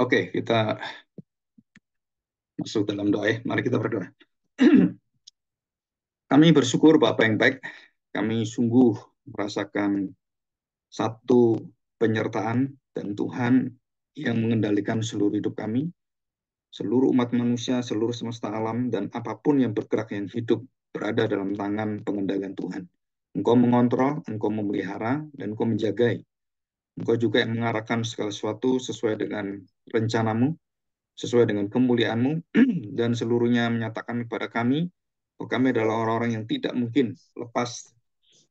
Oke, kita masuk dalam doa ya. Mari kita berdoa. Kami bersyukur Bapa yang baik. Kami sungguh merasakan satu penyertaan dan Tuhan yang mengendalikan seluruh hidup kami, seluruh umat manusia, seluruh semesta alam, dan apapun yang bergerak yang hidup berada dalam tangan pengendalian Tuhan. Engkau mengontrol, Engkau memelihara, dan Engkau menjagai. Engkau juga yang mengarahkan segala sesuatu sesuai dengan rencanamu, sesuai dengan kemuliaan-Mu, dan seluruhnya menyatakan kepada kami bahwa kami adalah orang-orang yang tidak mungkin lepas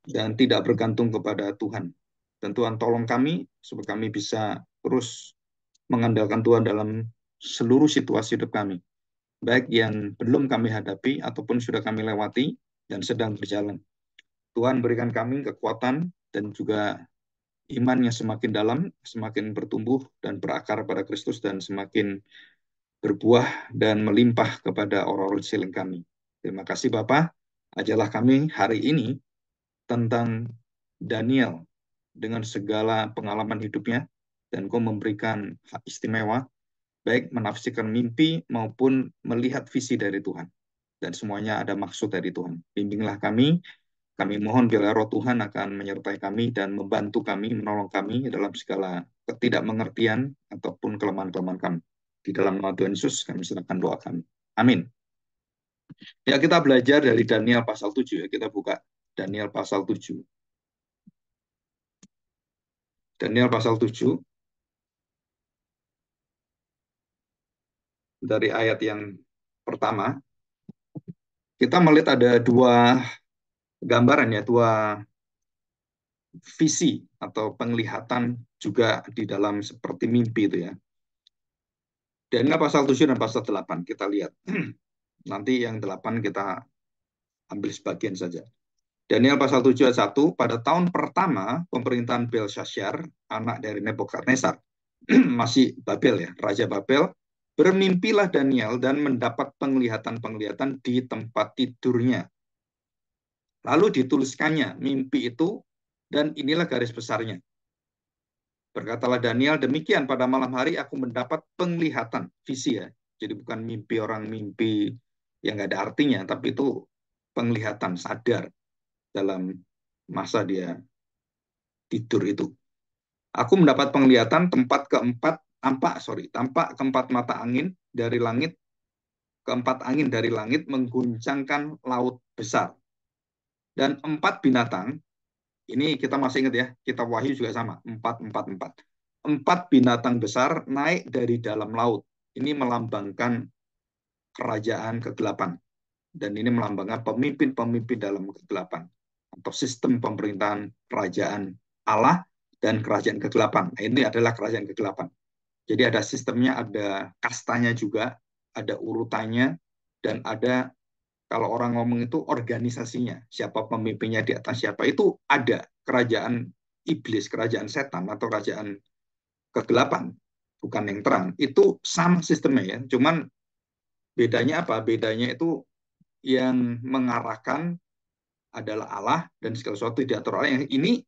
dan tidak bergantung kepada Tuhan. Dan Tuhan tolong kami supaya kami bisa terus mengandalkan Tuhan dalam seluruh situasi hidup kami, baik yang belum kami hadapi ataupun sudah kami lewati dan sedang berjalan. Tuhan berikan kami kekuatan dan juga iman yang semakin dalam, semakin bertumbuh dan berakar pada Kristus dan semakin berbuah dan melimpah kepada orang-orang sekeliling kami. Terima kasih Bapak, ajarlah kami hari ini tentang Daniel dengan segala pengalaman hidupnya, dan Kau memberikan hak istimewa, baik menafsirkan mimpi maupun melihat visi dari Tuhan. Dan semuanya ada maksud dari Tuhan. Bimbinglah kami mohon bila roh Tuhan akan menyertai kami dan membantu kami, menolong kami dalam segala ketidakmengertian ataupun kelemahan-kelemahan kami. Di dalam nama Tuhan Yesus kami serahkan doa kami. Amin. Ya, kita belajar dari Daniel pasal 7 ya. Kita buka Daniel pasal 7. Daniel pasal 7 dari ayat yang pertama. Kita melihat ada dua gambaran ya, dua visi atau penglihatan juga di dalam seperti mimpi itu ya. Daniel pasal 7 dan pasal 8 kita lihat. Nanti yang 8 kita ambil sebagian saja. Daniel pasal 7 ayat 1, pada tahun pertama pemerintahan Belshazzar, anak dari Nebukadnezar, masih Babel ya, Raja Babel, bermimpilah Daniel dan mendapat penglihatan-penglihatan di tempat tidurnya. Lalu dituliskannya mimpi itu, dan inilah garis besarnya. Berkatalah Daniel, demikian pada malam hari aku mendapat penglihatan, visi ya. Jadi bukan mimpi orang mimpi yang nggak ada artinya, tapi itu penglihatan sadar dalam masa dia tidur itu. Aku mendapat penglihatan tampak keempat mata angin dari langit, keempat angin dari langit mengguncangkan laut besar. Dan empat binatang, ini kita masih ingat ya, kitab Wahyu juga sama, 444. Empat binatang besar naik dari dalam laut. Ini melambangkan kerajaan kegelapan. Dan ini melambangkan pemimpin-pemimpin dalam kegelapan. Atau sistem pemerintahan kerajaan Allah dan kerajaan kegelapan. Nah, ini adalah kerajaan kegelapan. Jadi ada sistemnya, ada kastanya juga, ada urutannya, dan ada, kalau orang ngomong itu organisasinya, siapa pemimpinnya di atas siapa, itu ada kerajaan iblis, kerajaan setan, atau kerajaan kegelapan, bukan yang terang. Itu sama sistemnya ya, cuman bedanya apa? Bedanya itu yang mengarahkan adalah Allah dan segala sesuatu diatur oleh yang ini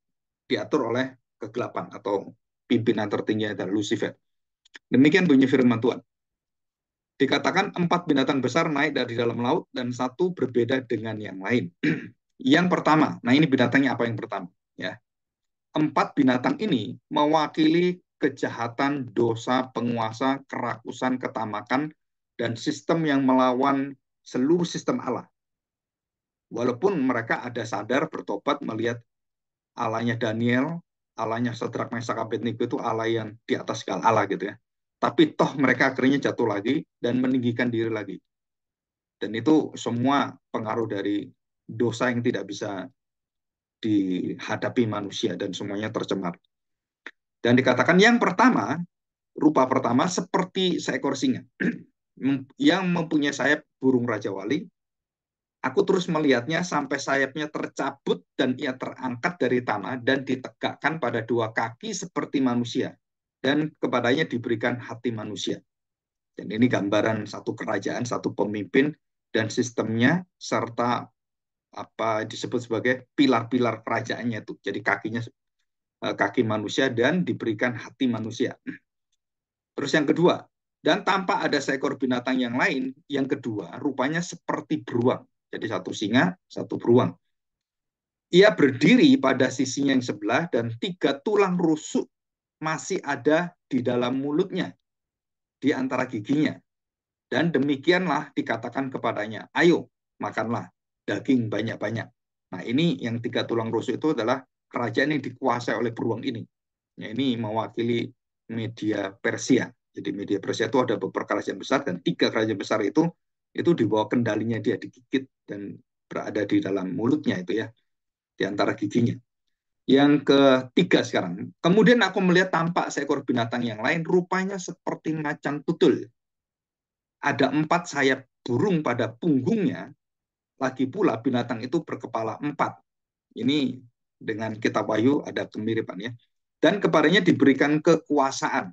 diatur oleh kegelapan atau pimpinan tertinggi adalah Lucifer. Demikian bunyi firman Tuhan. Dikatakan empat binatang besar naik dari dalam laut dan satu berbeda dengan yang lain. Yang pertama, nah ini binatangnya apa yang pertama? Ya, empat binatang ini mewakili kejahatan, dosa, penguasa, kerakusan, ketamakan, dan sistem yang melawan seluruh sistem Allah. Walaupun mereka ada sadar, bertobat, melihat Allahnya Daniel, Allahnya Sadrak, Mesak, Abednego itu Allah yang di atas segala Allah gitu ya. Tapi toh mereka akhirnya jatuh lagi dan meninggikan diri lagi. Dan itu semua pengaruh dari dosa yang tidak bisa dihadapi manusia dan semuanya tercemar. Dan dikatakan yang pertama, rupa pertama seperti seekor singa yang mempunyai sayap burung Raja Wali. Aku terus melihatnya sampai sayapnya tercabut dan ia terangkat dari tanah dan ditegakkan pada dua kaki seperti manusia. Dan kepadanya diberikan hati manusia. Dan ini gambaran satu kerajaan, satu pemimpin, dan sistemnya, serta apa disebut sebagai pilar-pilar kerajaannya itu. Jadi kakinya kaki manusia dan diberikan hati manusia. Terus yang kedua, dan tanpa ada seekor binatang yang lain, yang kedua rupanya seperti beruang. Jadi satu singa, satu beruang. Ia berdiri pada sisinya yang sebelah dan 3 tulang rusuk masih ada di dalam mulutnya, di antara giginya. Dan demikianlah dikatakan kepadanya, ayo makanlah daging banyak-banyak. Nah ini yang 3 tulang rusuk itu adalah kerajaan yang dikuasai oleh beruang ini. Ya, ini mewakili media Persia. Jadi media Persia itu ada beberapa kerajaan besar dan 3 kerajaan besar itu di bawah kendalinya dia, digigit dan berada di dalam mulutnya itu ya, di antara giginya. Yang ketiga sekarang, kemudian aku melihat tampak seekor binatang yang lain, rupanya seperti macan tutul. Ada 4 sayap burung pada punggungnya, lagi pula binatang itu berkepala 4. Ini dengan kitab Wahyu ada kemiripan ya. Dan kepadanya diberikan kekuasaan.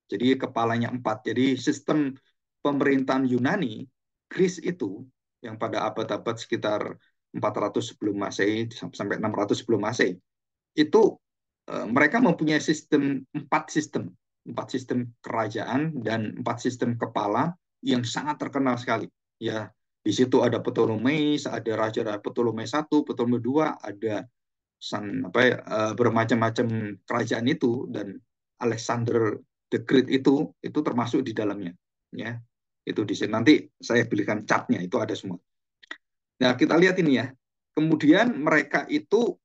Jadi kepalanya 4. Jadi sistem pemerintahan Yunani, Kris itu, yang pada abad-abad sekitar 400 sebelum Masehi sampai 600 sebelum Masehi, itu mereka mempunyai empat sistem kerajaan dan 4 sistem kepala yang sangat terkenal sekali. Ya, di situ ada Ptolemeis, ada Raja Ptolemei I, Ptolemei II, ada bermacam-macam kerajaan itu, dan Alexander the Great itu termasuk di dalamnya. Ya, itu di sini. Nanti saya berikan chartnya, itu ada semua. Nah, kita lihat ini ya. Kemudian mereka itu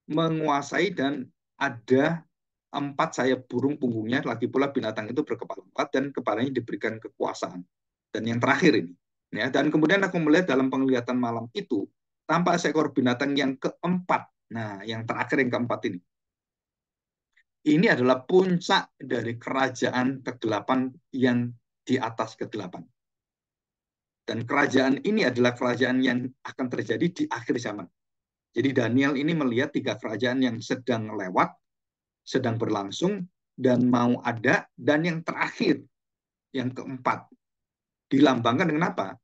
menguasai dan ada 4 sayap burung punggungnya, lagi pula binatang itu berkepala 4 dan kepalanya diberikan kekuasaan. Dan yang terakhir ini, ya, dan kemudian aku melihat dalam penglihatan malam itu tampak seekor binatang yang keempat. Nah, yang terakhir yang keempat ini adalah puncak dari kerajaan kegelapan yang di atas kegelapan. Dan kerajaan ini adalah kerajaan yang akan terjadi di akhir zaman. Jadi Daniel ini melihat 3 kerajaan yang sedang lewat, sedang berlangsung, dan mau ada, dan yang terakhir, yang keempat, dilambangkan dengan apa?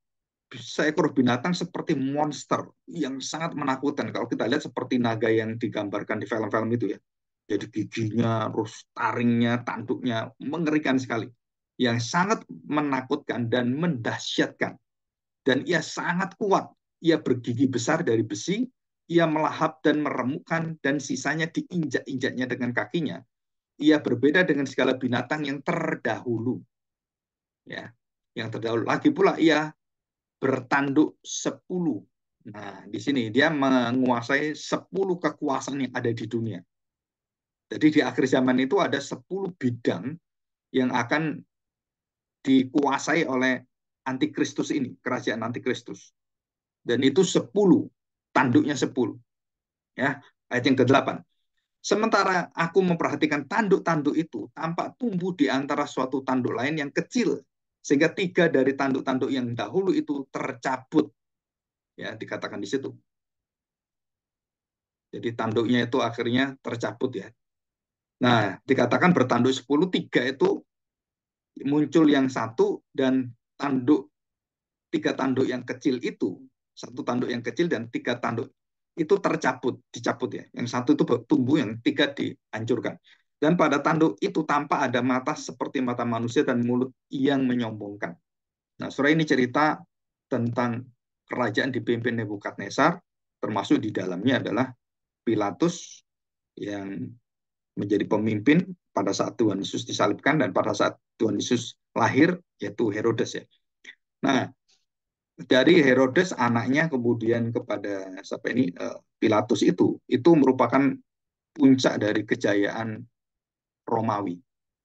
Seekor binatang seperti monster yang sangat menakutkan. Kalau kita lihat seperti naga yang digambarkan di film-film itu ya. Jadi giginya, terus taringnya, tanduknya, mengerikan sekali. Yang sangat menakutkan dan mendahsyatkan. Dan ia sangat kuat. Ia bergigi besar dari besi, ia melahap dan meremukkan, dan sisanya diinjak-injaknya dengan kakinya. Ia berbeda dengan segala binatang yang terdahulu. Ya, yang terdahulu. Lagi pula ia bertanduk 10. Nah, di sini dia menguasai 10 kekuasaan yang ada di dunia. Jadi di akhir zaman itu ada 10 bidang yang akan dikuasai oleh antikristus ini, kerajaan antikristus. Dan itu 10, tanduknya 10. Ya, ayat yang ke-8. Sementara aku memperhatikan tanduk-tanduk itu tampak tumbuh di antara suatu tanduk lain yang kecil, sehingga 3 dari tanduk-tanduk yang dahulu itu tercabut. Ya, dikatakan di situ. Jadi tanduknya itu akhirnya tercabut ya. Nah, dikatakan bertanduk 10, 3 itu muncul yang satu, dan 3 tanduk yang kecil itu, 1 tanduk yang kecil dan 3 tanduk itu dicabut ya. Yang satu itu tumbuh, yang 3 dihancurkan. Dan pada tanduk itu tampak ada mata seperti mata manusia dan mulut yang menyombongkan. Nah, saudara, ini cerita tentang kerajaan dipimpin Nebukadnezar, termasuk di dalamnya adalah Pilatus yang menjadi pemimpin pada saat Tuhan Yesus disalibkan dan pada saat Tuhan Yesus lahir, yaitu Herodes ya. Nah, dari Herodes anaknya kemudian kepada Pilatus itu merupakan puncak dari kejayaan Romawi.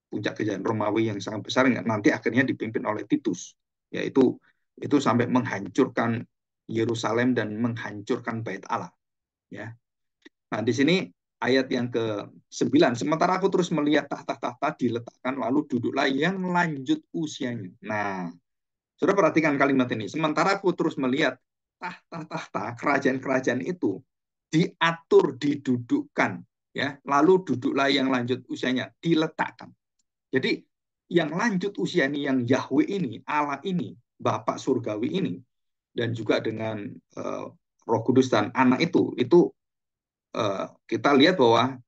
Puncak kejayaan Romawi yang sangat besar yang nanti akhirnya dipimpin oleh Titus. Yaitu itu sampai menghancurkan Yerusalem dan menghancurkan Bait Allah. Ya. Nah, di sini ayat yang ke-9. Sementara aku terus melihat tahta-tahta diletakkan, lalu duduklah yang lanjut usianya. Nah, sudah perhatikan kalimat ini. Sementara aku terus melihat tahta-tahta kerajaan-kerajaan itu diatur, didudukkan, ya. Lalu duduklah yang lanjut usianya, diletakkan. Jadi yang lanjut usia ini, yang Yahweh ini, Allah ini, Bapak surgawi ini, dan juga dengan Roh Kudus dan Anak itu kita lihat bahwa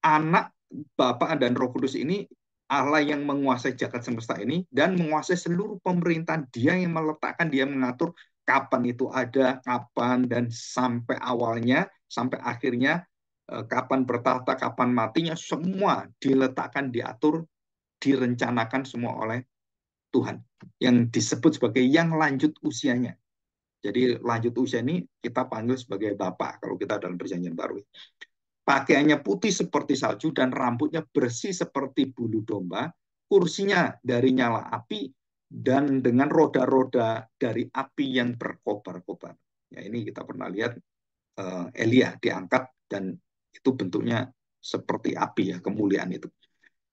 Anak, Bapa dan Roh Kudus ini Allah yang menguasai jagat semesta ini dan menguasai seluruh pemerintahan. Dia yang meletakkan, dia mengatur kapan itu ada, kapan, dan sampai awalnya, sampai akhirnya, kapan bertahta, kapan matinya, semua diletakkan, diatur, direncanakan semua oleh Tuhan. Yang disebut sebagai yang lanjut usianya. Jadi lanjut usia ini kita panggil sebagai Bapak kalau kita dalam perjanjian baru. Pakaiannya putih seperti salju dan rambutnya bersih seperti bulu domba, kursinya dari nyala api dan dengan roda-roda dari api yang berkobar-kobar. Ya, ini kita pernah lihat Elia diangkat dan itu bentuknya seperti api ya, kemuliaan itu.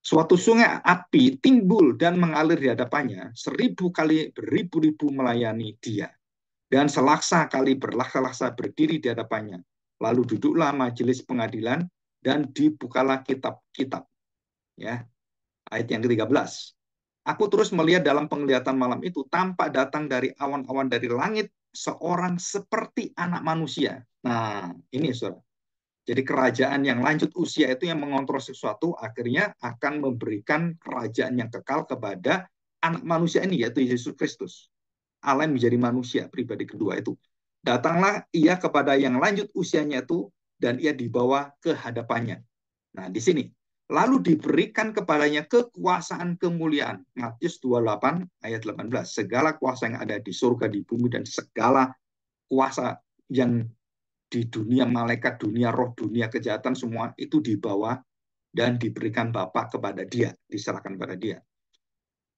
Suatu sungai api timbul dan mengalir di hadapannya, 1000 kali beribu-ribu melayani dia. Dan selaksa kali berlaksa-laksa berdiri di hadapannya. Lalu duduklah majelis pengadilan dan dibukalah kitab-kitab. Ya, ayat yang ke-13. Aku terus melihat dalam penglihatan malam itu tampak datang dari awan-awan dari langit seorang seperti anak manusia. Nah, ini saudara. Jadi kerajaan yang lanjut usia itu yang mengontrol sesuatu akhirnya akan memberikan kerajaan yang kekal kepada anak manusia ini, yaitu Yesus Kristus. Allah yang menjadi manusia, pribadi kedua itu. Datanglah ia kepada yang lanjut usianya itu, dan ia dibawa ke hadapannya. Nah, di sini. Lalu diberikan kepadanya kekuasaan kemuliaan. Matius 28 ayat 18. Segala kuasa yang ada di surga, di bumi, dan segala kuasa yang di dunia malaikat, dunia roh, dunia kejahatan, semua itu dibawa dan diberikan Bapa kepada dia, diserahkan kepada dia.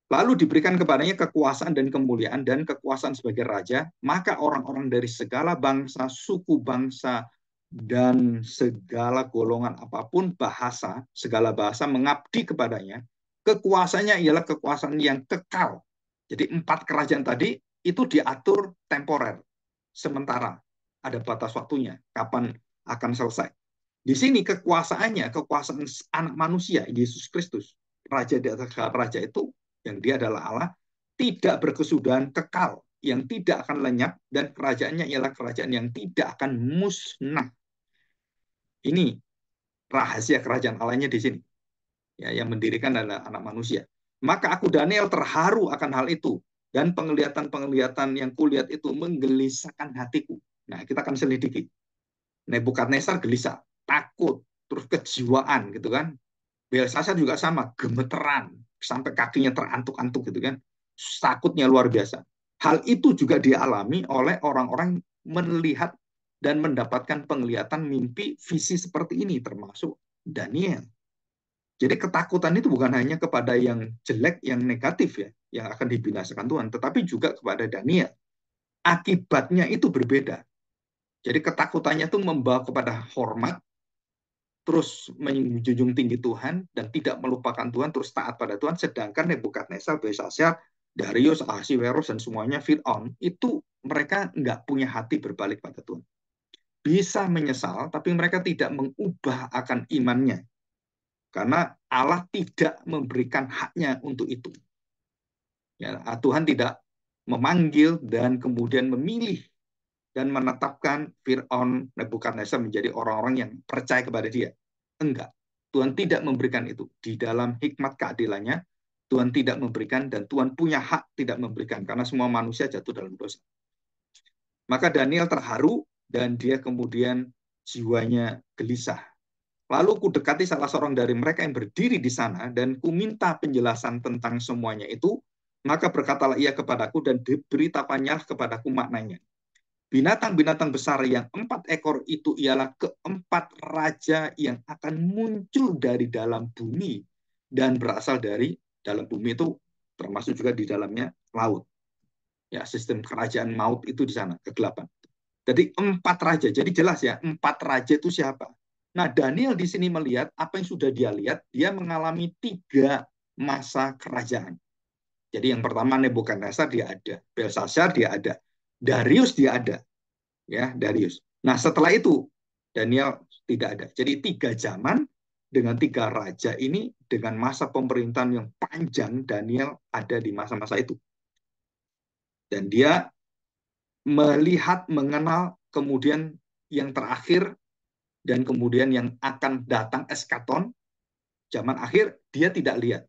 Lalu diberikan kepadanya kekuasaan dan kemuliaan dan kekuasaan sebagai raja, maka orang-orang dari segala bangsa, suku bangsa, dan segala golongan apapun bahasa, segala bahasa mengabdi kepadanya. Kekuasaannya ialah kekuasaan yang kekal. Jadi 4 kerajaan tadi itu diatur temporer, sementara. Ada batas waktunya, kapan akan selesai. Di sini kekuasaannya, kekuasaan anak manusia, Yesus Kristus, Raja di atas raja itu, yang dia adalah Allah, tidak berkesudahan, kekal, yang tidak akan lenyap, dan kerajaannya ialah kerajaan yang tidak akan musnah. Ini rahasia kerajaan Allahnya di sini. Ya, yang mendirikan adalah anak manusia. Maka aku Daniel terharu akan hal itu, dan penglihatan-penglihatan yang kulihat itu menggelisahkan hatiku. Nah, kita akan selidiki. Nebukadnezar gelisah, takut, terus kejiwaan gitu kan. Belsasar juga sama, gemeteran, sampai kakinya terantuk-antuk gitu kan. Takutnya luar biasa. Hal itu juga dialami oleh orang-orang melihat dan mendapatkan penglihatan mimpi visi seperti ini, termasuk Daniel. Jadi ketakutan itu bukan hanya kepada yang jelek, yang negatif ya, yang akan dibinasakan Tuhan, tetapi juga kepada Daniel. Akibatnya itu berbeda. Jadi ketakutannya itu membawa kepada hormat, terus menjunjung tinggi Tuhan dan tidak melupakan Tuhan, terus taat pada Tuhan. Sedangkan Nebukadnezar, Belsasar, Darius, Ahasiweros, dan semuanya Fir'aun, itu mereka nggak punya hati berbalik pada Tuhan. Bisa menyesal, tapi mereka tidak mengubah akan imannya. Karena Allah tidak memberikan haknya untuk itu. Ya, Tuhan tidak memanggil dan kemudian memilih dan menetapkan Fir'aun, Nebukadnezar menjadi orang-orang yang percaya kepada dia. Enggak. Tuhan tidak memberikan itu. Di dalam hikmat keadilannya, Tuhan tidak memberikan dan Tuhan punya hak tidak memberikan karena semua manusia jatuh dalam dosa. Maka Daniel terharu dan dia kemudian jiwanya gelisah. Lalu ku dekati salah seorang dari mereka yang berdiri di sana dan ku minta penjelasan tentang semuanya itu. Maka berkatalah ia kepadaku dan diberitakannya kepadaku maknanya. Binatang-binatang besar yang 4 ekor itu ialah keempat raja yang akan muncul dari dalam bumi dan berasal dari dalam bumi itu termasuk juga di dalamnya laut. Ya, sistem kerajaan maut itu di sana, kegelapan. Jadi 4 raja. Jadi jelas ya, 4 raja itu siapa? Nah, Daniel di sini melihat apa yang sudah dia lihat, dia mengalami 3 masa kerajaan. Jadi yang pertama Nebukadnezar dia ada, Belsasar dia ada, Darius dia ada. Ya, Darius. Nah, setelah itu Daniel tidak ada. Jadi 3 zaman dengan 3 raja ini dengan masa pemerintahan yang panjang, Daniel ada di masa-masa itu. Dan dia melihat, mengenal, kemudian yang terakhir dan kemudian yang akan datang eskaton, zaman akhir dia tidak lihat.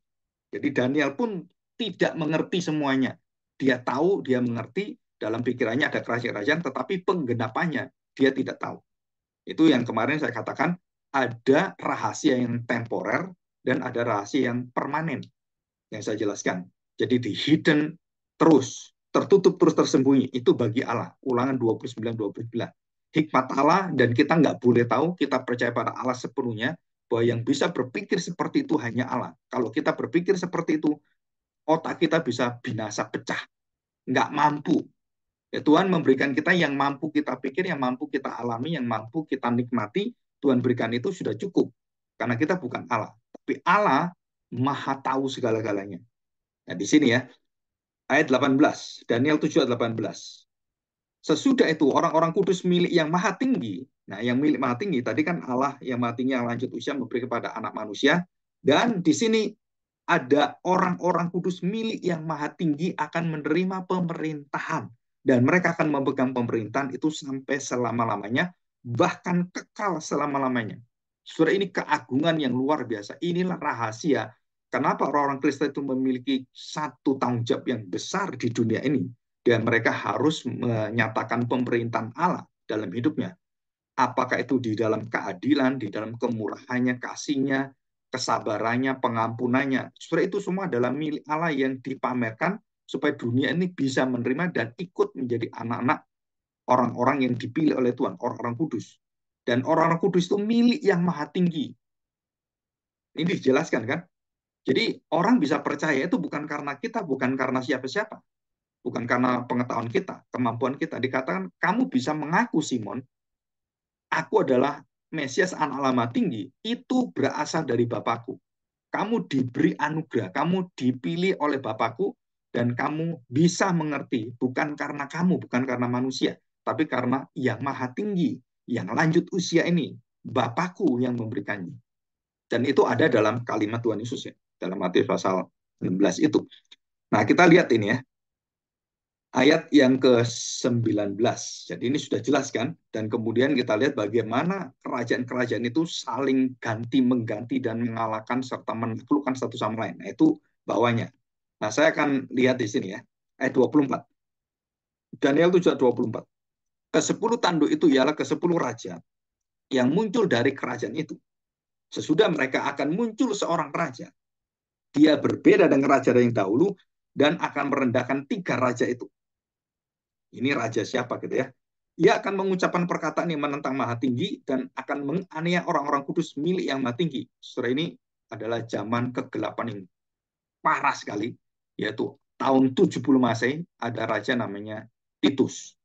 Jadi Daniel pun tidak mengerti semuanya. Dia tahu, dia mengerti, dalam pikirannya ada kerajaan-kerajaan, tetapi penggenapannya dia tidak tahu. Itu yang kemarin saya katakan, ada rahasia yang temporer dan ada rahasia yang permanen yang saya jelaskan. Jadi di hidden terus, tertutup terus tersembunyi, itu bagi Allah. Ulangan 29-29. Hikmat Allah, dan kita nggak boleh tahu, kita percaya pada Allah sepenuhnya, bahwa yang bisa berpikir seperti itu hanya Allah. Kalau kita berpikir seperti itu, otak kita bisa binasa pecah. Nggak mampu. Ya, Tuhan memberikan kita yang mampu kita pikir, yang mampu kita alami, yang mampu kita nikmati. Tuhan berikan itu sudah cukup. Karena kita bukan Allah. Tapi Allah maha tahu segala-galanya. Nah, di sini ya, ayat 18, Daniel 7 ayat 18. Sesudah itu orang-orang kudus milik yang maha tinggi. Nah, yang milik maha tinggi tadi kan Allah yang maha tinggi yang lanjut usia memberi kepada anak manusia. Dan di sini ada orang-orang kudus milik yang maha tinggi akan menerima pemerintahan. Dan mereka akan memegang pemerintahan itu sampai selama-lamanya, bahkan kekal selama-lamanya. Saudara, ini keagungan yang luar biasa. Inilah rahasia kenapa orang-orang Kristen itu memiliki satu tanggung jawab yang besar di dunia ini. Dan mereka harus menyatakan pemerintahan Allah dalam hidupnya. Apakah itu di dalam keadilan, di dalam kemurahannya, kasihnya, kesabarannya, pengampunannya. Sebenarnya itu semua adalah milik Allah yang dipamerkan supaya dunia ini bisa menerima dan ikut menjadi anak-anak orang-orang yang dipilih oleh Tuhan, orang-orang kudus. Dan orang-orang kudus itu milik yang maha tinggi. Ini dijelaskan kan? Jadi orang bisa percaya itu bukan karena kita, bukan karena siapa-siapa. Bukan karena pengetahuan kita, kemampuan kita. Dikatakan, kamu bisa mengaku, Simon, aku adalah Mesias anak lama tinggi, itu berasal dari Bapakku. Kamu diberi anugerah, kamu dipilih oleh Bapakku, dan kamu bisa mengerti, bukan karena kamu, bukan karena manusia, tapi karena yang maha tinggi, yang lanjut usia ini, Bapakku yang memberikannya. Dan itu ada dalam kalimat Tuhan Yesus ya, dalam Matius pasal 16 itu. Nah, kita lihat ini ya, ayat yang ke-19. Jadi ini sudah jelas kan? Dan kemudian kita lihat bagaimana kerajaan-kerajaan itu saling ganti-mengganti dan mengalahkan serta menaklukkan satu sama lain. Nah, itu bawahnya. Nah, saya akan lihat di sini ya. Ayat 24. Daniel 7 ayat 24. Ke-10 tanduk itu ialah ke-10 raja yang muncul dari kerajaan itu. Sesudah mereka akan muncul seorang raja. Dia berbeda dengan raja yang dahulu dan akan merendahkan 3 raja itu. Ini raja siapa gitu ya. Ia akan mengucapkan perkataan yang menentang maha tinggi dan akan menganiaya orang-orang kudus milik yang maha tinggi. Setelah ini adalah zaman kegelapan yang parah sekali, yaitu tahun 70 Masehi ada raja namanya Titus.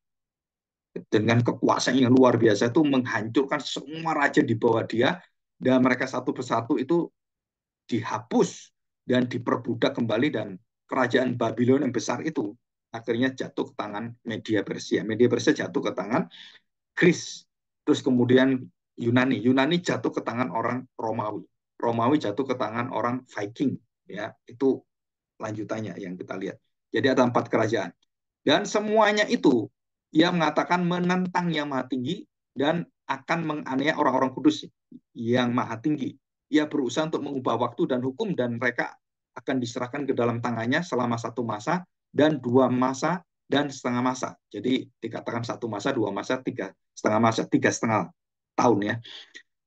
Dengan kekuasaan yang luar biasa itu menghancurkan semua raja di bawah dia, dan mereka satu persatu itu dihapus dan diperbudak kembali, dan kerajaan Babylon yang besar itu akhirnya jatuh ke tangan Media Persia. Media Persia jatuh ke tangan Kris. Terus kemudian Yunani jatuh ke tangan orang Romawi. Romawi jatuh ke tangan orang Viking. Ya, itu lanjutannya yang kita lihat. Jadi ada 4 kerajaan. Dan semuanya itu ia mengatakan menentang yang maha tinggi dan akan menganiaya orang-orang kudus yang maha tinggi. Ia berusaha untuk mengubah waktu dan hukum, dan mereka akan diserahkan ke dalam tangannya selama 1 masa dan 2 masa dan setengah masa. Jadi dikatakan 1 masa, 2 masa, 3,5 masa, 3,5 tahun ya.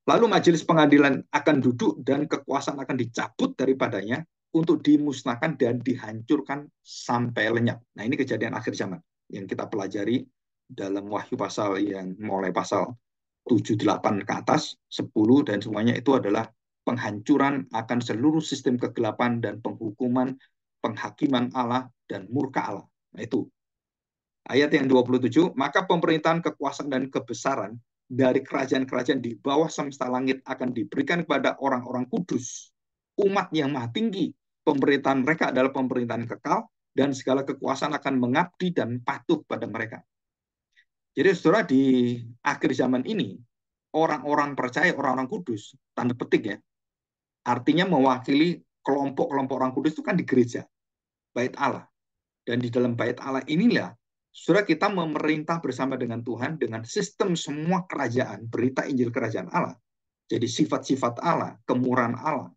Lalu majelis pengadilan akan duduk dan kekuasaan akan dicabut daripadanya untuk dimusnahkan dan dihancurkan sampai lenyap. Nah, ini kejadian akhir zaman yang kita pelajari dalam Wahyu pasal yang mulai pasal 7, 8 ke atas, 10, dan semuanya itu adalah penghancuran akan seluruh sistem kegelapan dan penghukuman, penghakiman Allah dan murka Allah. Nah, itu ayat yang 27, maka pemerintahan, kekuasaan, dan kebesaran dari kerajaan-kerajaan di bawah semesta langit akan diberikan kepada orang-orang kudus, umat yang maha tinggi. Pemerintahan mereka adalah pemerintahan kekal, dan segala kekuasaan akan mengabdi dan patuh pada mereka. Jadi saudara, di akhir zaman ini, orang-orang percaya, orang-orang kudus, tanda petik ya, artinya mewakili kelompok-kelompok orang kudus itu kan di gereja, bait Allah. Dan di dalam bait Allah inilah saudara kita memerintah bersama dengan Tuhan dengan sistem semua kerajaan, berita Injil kerajaan Allah. Jadi sifat-sifat Allah, kemurahan Allah,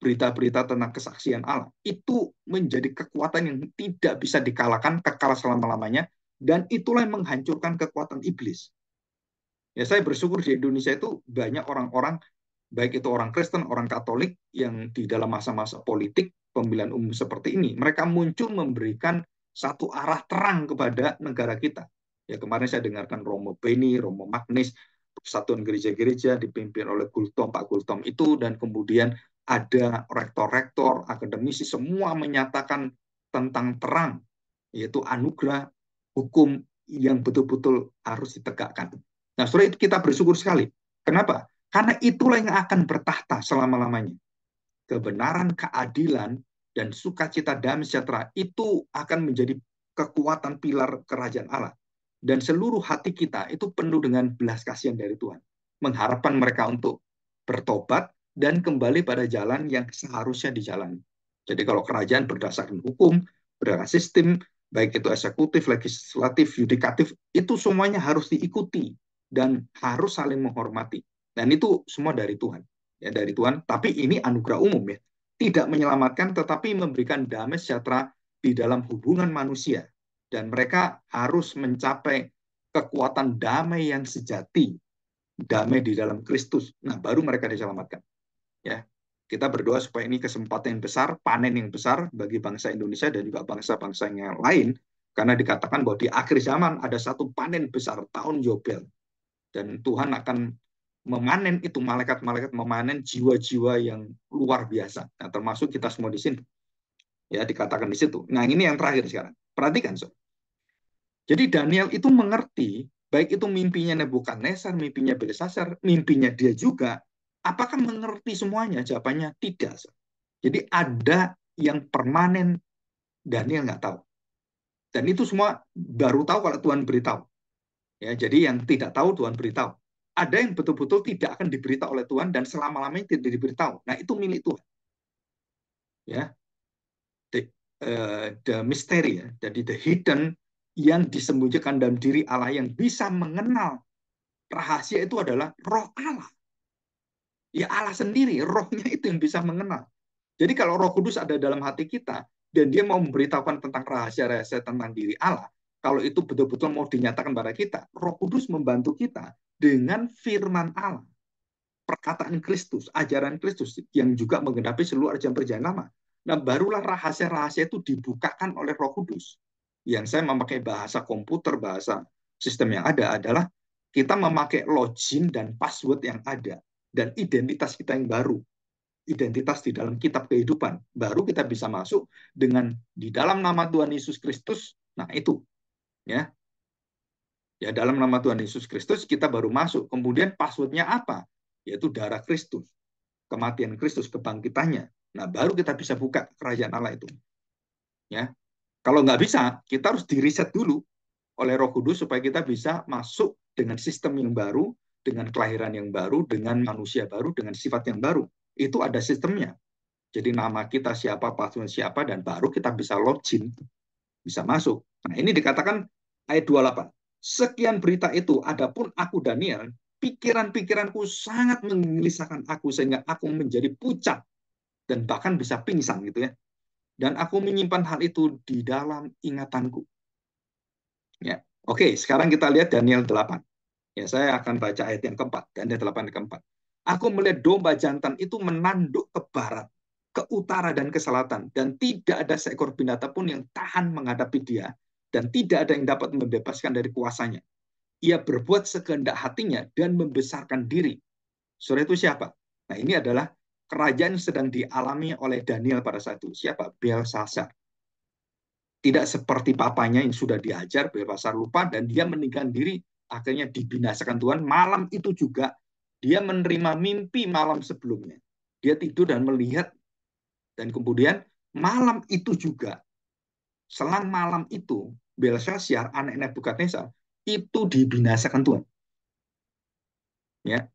berita-berita tentang kesaksian Allah, itu menjadi kekuatan yang tidak bisa dikalahkan, kekal selama-lamanya, dan itulah yang menghancurkan kekuatan iblis. Ya, saya bersyukur di Indonesia itu banyak orang-orang, baik itu orang Kristen, orang Katolik, yang di dalam masa-masa politik, pemilihan umum seperti ini, mereka muncul memberikan satu arah terang kepada negara kita. Ya, kemarin saya dengarkan Romo Beni, Romo Magnis, Persatuan Gereja-Gereja dipimpin oleh Gultom, Pak Gultom itu, dan kemudian ada rektor-rektor, akademisi, semua menyatakan tentang terang, yaitu anugerah hukum yang betul-betul harus ditegakkan. Nah, setelah itu kita bersyukur sekali. Kenapa? Karena itulah yang akan bertahta selama-lamanya. Kebenaran, keadilan, dan sukacita damai sejahtera itu akan menjadi kekuatan pilar kerajaan Allah. Dan seluruh hati kita itu penuh dengan belas kasihan dari Tuhan. Mengharapkan mereka untuk bertobat dan kembali pada jalan yang seharusnya dijalani. Jadi kalau kerajaan berdasarkan hukum, berdasarkan sistem, baik itu eksekutif, legislatif, yudikatif, itu semuanya harus diikuti dan harus saling menghormati. Dan itu semua dari Tuhan. Ya, dari Tuhan, tapi ini anugerah umum ya. Tidak menyelamatkan tetapi memberikan damai sejahtera di dalam hubungan manusia. Dan mereka harus mencapai kekuatan damai yang sejati, damai di dalam Kristus. Nah, baru mereka diselamatkan. Ya. Kita berdoa supaya ini kesempatan yang besar, panen yang besar bagi bangsa Indonesia dan juga bangsa-bangsa yang lain, karena dikatakan bahwa di akhir zaman ada satu panen besar, tahun Yobel. Dan Tuhan akan memanen itu, malaikat-malaikat memanen jiwa-jiwa yang luar biasa. Nah, termasuk kita semua di sini. Ya, dikatakan di situ. Nah, ini yang terakhir sekarang. Perhatikan, so. Jadi Daniel itu mengerti, baik itu mimpinya Nebukadnezar, mimpinya Belshazzar, mimpinya dia juga, apakah mengerti semuanya? Jawabannya tidak. So. Jadi ada yang permanen, Daniel nggak tahu. Dan itu semua baru tahu kalau Tuhan beritahu. Ya, jadi yang tidak tahu Tuhan beritahu. Ada yang betul-betul tidak akan diberitahu oleh Tuhan dan selama-lamanya tidak diberitahu. Nah, itu milik Tuhan. Ya, the mystery ya. Jadi the hidden yang disembunyikan dalam diri Allah, yang bisa mengenal rahasia itu adalah roh Allah. Ya Allah sendiri, rohnya itu yang bisa mengenal. Jadi kalau Roh Kudus ada dalam hati kita dan dia mau memberitahukan tentang rahasia-rahasia tentang diri Allah, kalau itu betul-betul mau dinyatakan pada kita, Roh Kudus membantu kita dengan firman Allah, perkataan Kristus, ajaran Kristus yang juga menggenapi seluruh ajaran perjanjian lama. Nah, barulah rahasia-rahasia itu dibukakan oleh Roh Kudus. Yang saya memakai bahasa komputer, bahasa sistem yang ada adalah kita memakai login dan password yang ada dan identitas kita yang baru. Identitas di dalam kitab kehidupan. Baru kita bisa masuk dengan di dalam nama Tuhan Yesus Kristus. Nah, itu. Ya. Ya, dalam nama Tuhan Yesus Kristus kita baru masuk. Kemudian passwordnya apa? Yaitu darah Kristus. Kematian Kristus, kebangkitannya. Nah, baru kita bisa buka kerajaan Allah itu. Ya. Kalau nggak bisa, kita harus diriset dulu oleh Roh Kudus supaya kita bisa masuk dengan sistem yang baru, dengan kelahiran yang baru, dengan manusia baru, dengan sifat yang baru. Itu ada sistemnya. Jadi nama kita siapa, password siapa, dan baru kita bisa login, bisa masuk. Nah, ini dikatakan ayat 28. Sekian berita itu, adapun aku Daniel, pikiran-pikiranku sangat menggelisahkan aku sehingga aku menjadi pucat dan bahkan bisa pingsan gitu ya. Dan aku menyimpan hal itu di dalam ingatanku. Ya. Oke, sekarang kita lihat Daniel 8. Ya, saya akan baca ayat yang keempat, Daniel 8 yang keempat. Aku melihat domba jantan itu menanduk ke barat, ke utara dan ke selatan, dan tidak ada seekor binatang pun yang tahan menghadapi dia, dan tidak ada yang dapat membebaskan dari kuasanya. Ia berbuat sekehendak hatinya dan membesarkan diri. Saudara itu siapa? Nah, ini adalah kerajaan yang sedang dialami oleh Daniel pada saat itu. Siapa? Belshazzar. Tidak seperti papanya yang sudah diajar, Belshazzar lupa, dan dia meninggalkan diri, akhirnya dibinasakan Tuhan. Malam itu juga dia menerima mimpi malam sebelumnya. Dia tidur dan melihat, dan kemudian malam itu juga, selang malam itu, Belshazzar, anak Nebukadnezar, itu dibinasakan Tuhan. Ya,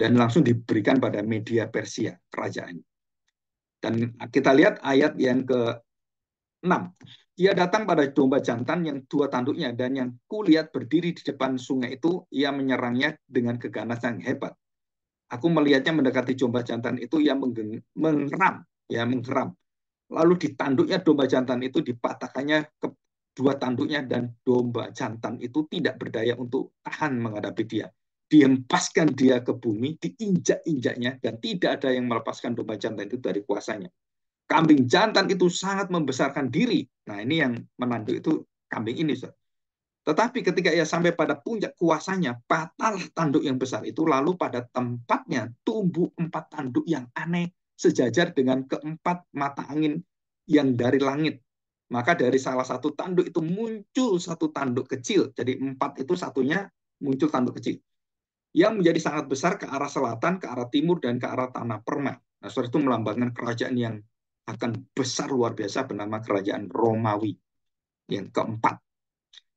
dan langsung diberikan pada media Persia, kerajaan. Dan kita lihat ayat yang ke-6. Ia datang pada domba jantan yang dua tanduknya, dan yang kulihat berdiri di depan sungai itu, ia menyerangnya dengan keganasan yang hebat. Aku melihatnya mendekati domba jantan itu yang menggeram, ya menggeram. Lalu di tanduknya domba jantan itu dipatahkannya ke dua tanduknya dan domba jantan itu tidak berdaya untuk tahan menghadapi dia. Dihempaskan dia ke bumi, diinjak-injaknya dan tidak ada yang melepaskan domba jantan itu dari kuasanya. Kambing jantan itu sangat membesarkan diri. Nah, ini yang menanduk itu kambing ini. Tetapi ketika ia sampai pada puncak kuasanya, patahlah tanduk yang besar itu, lalu pada tempatnya tumbuh 4 tanduk yang aneh, sejajar dengan keempat mata angin yang dari langit. Maka dari salah satu tanduk itu muncul satu tanduk kecil. Jadi 4 itu satunya muncul tanduk kecil. Yang menjadi sangat besar ke arah selatan, ke arah timur, dan ke arah tanah permai. Nah, saudara, itu melambangkan kerajaan yang akan besar luar biasa bernama kerajaan Romawi yang keempat.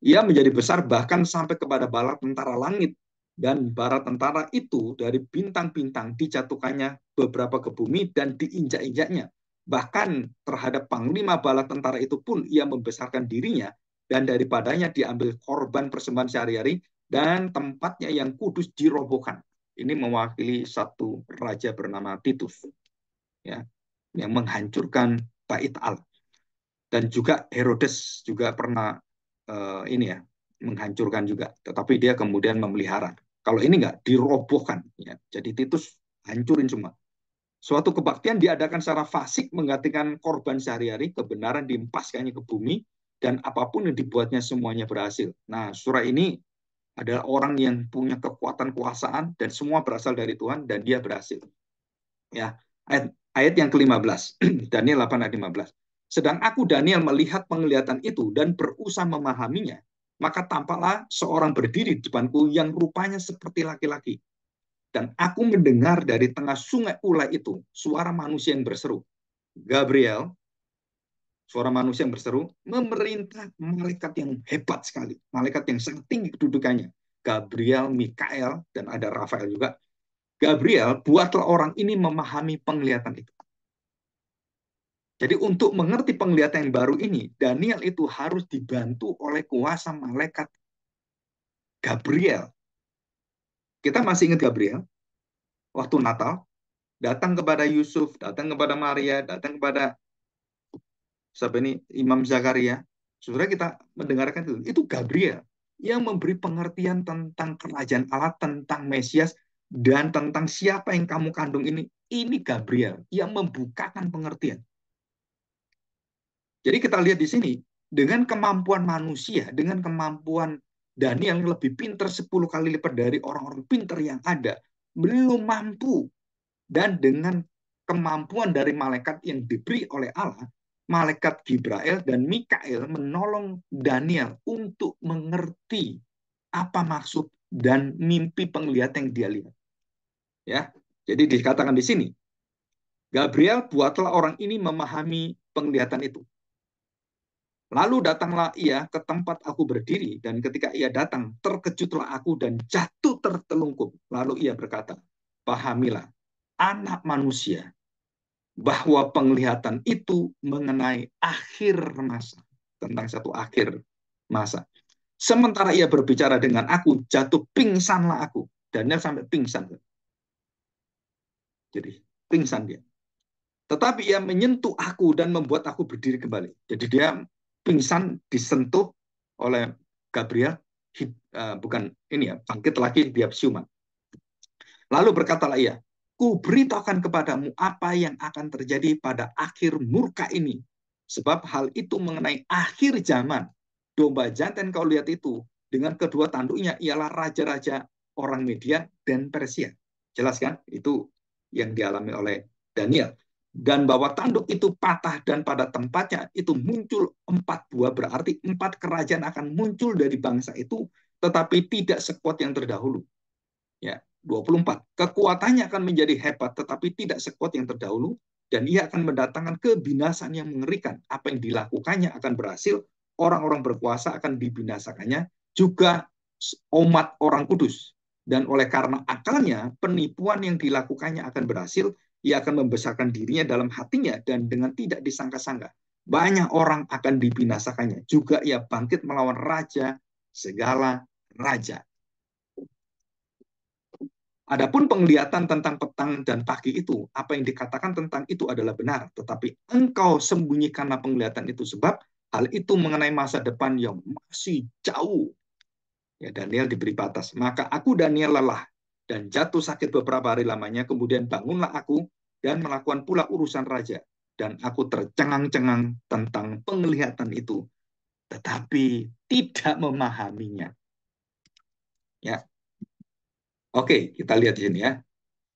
Ia menjadi besar bahkan sampai kepada bala tentara langit, dan bala tentara itu dari bintang-bintang dijatuhkannya beberapa ke bumi dan diinjak-injaknya. Bahkan terhadap panglima bala tentara itu pun ia membesarkan dirinya, dan daripadanya diambil korban persembahan sehari-hari, dan tempatnya yang kudus dirobohkan. Ini mewakili satu raja bernama Titus, ya, yang menghancurkan bait Allah. Dan juga Herodes juga pernah ini ya menghancurkan juga, tetapi dia kemudian memelihara. Kalau ini enggak dirobohkan, ya. Jadi Titus hancurin semua. Suatu kebaktian diadakan secara fasik menggantikan korban sehari-hari, kebenaran diempaskannya ke bumi, dan apapun yang dibuatnya semuanya berhasil. Nah, surah ini adalah orang yang punya kekuatan kuasaan dan semua berasal dari Tuhan dan dia berhasil. Ya, ayat yang ke-15, Daniel 8 ayat 15. Sedang aku Daniel melihat penglihatan itu dan berusaha memahaminya, maka tampaklah seorang berdiri di depanku yang rupanya seperti laki-laki. Dan aku mendengar dari tengah sungai Ulai itu suara manusia yang berseru. Gabriel, suara manusia yang berseru, memerintah malaikat yang hebat sekali. Malaikat yang sangat tinggi kedudukannya. Gabriel, Mikael, dan ada Rafael juga. Gabriel, buatlah orang ini memahami penglihatan itu. Jadi untuk mengerti penglihatan yang baru ini, Daniel itu harus dibantu oleh kuasa malaikat Gabriel. Kita masih ingat Gabriel? Waktu Natal, datang kepada Yusuf, datang kepada Maria, datang kepada siapa ini, Imam Zakaria. Saudara, kita mendengarkan itu. Itu Gabriel yang memberi pengertian tentang kerajaan Allah, tentang Mesias, dan tentang siapa yang kamu kandung ini. Ini Gabriel yang membukakan pengertian. Jadi kita lihat di sini, dengan kemampuan manusia, dengan kemampuan Daniel yang lebih pintar 10 kali lipat dari orang-orang pintar yang ada, belum mampu. Dan dengan kemampuan dari malaikat yang diberi oleh Allah, malaikat Gibrail dan Mikael menolong Daniel untuk mengerti apa maksud dan mimpi penglihatan yang dia lihat. Ya, jadi dikatakan di sini, Gabriel, buatlah orang ini memahami penglihatan itu. Lalu datanglah ia ke tempat aku berdiri, dan ketika ia datang, terkejutlah aku dan jatuh tertelungkup. Lalu ia berkata, pahamilah, anak manusia, bahwa penglihatan itu mengenai akhir masa, tentang satu akhir masa. Sementara ia berbicara dengan aku, jatuh pingsanlah aku. Daniel sampai pingsan. Jadi pingsan dia. Tetapi ia menyentuh aku dan membuat aku berdiri kembali. Jadi dia pingsan disentuh oleh Gabriel, bukan ini ya, bangkit lagi dia siuman. Lalu berkatalah ia, ku beritahukan kepadamu apa yang akan terjadi pada akhir murka ini. Sebab hal itu mengenai akhir zaman. Domba jantan kau lihat itu, dengan kedua tanduknya ialah raja-raja orang Media dan Persia. Jelas kan? Itu yang dialami oleh Daniel. Dan bahwa tanduk itu patah dan pada tempatnya itu muncul 4 buah, berarti 4 kerajaan akan muncul dari bangsa itu, tetapi tidak sekuat yang terdahulu. Ya, 24. Kekuatannya akan menjadi hebat, tetapi tidak sekuat yang terdahulu, dan ia akan mendatangkan kebinasaan yang mengerikan. Apa yang dilakukannya akan berhasil, orang-orang berkuasa akan dibinasakannya, juga umat orang kudus. Dan oleh karena akalnya, penipuan yang dilakukannya akan berhasil, ia akan membesarkan dirinya dalam hatinya, dan dengan tidak disangka-sangka, banyak orang akan dibinasakannya. Juga ia bangkit melawan raja, segala raja. Adapun penglihatan tentang petang dan pagi itu, apa yang dikatakan tentang itu adalah benar, tetapi engkau sembunyikanlah penglihatan itu sebab hal itu mengenai masa depan yang masih jauh. Ya, Daniel diberi batas. Maka aku Daniel lelah dan jatuh sakit beberapa hari lamanya. Kemudian bangunlah aku dan melakukan pula urusan raja. Dan aku tercengang-cengang tentang penglihatan itu, tetapi tidak memahaminya. Ya, oke, kita lihat di sini ya.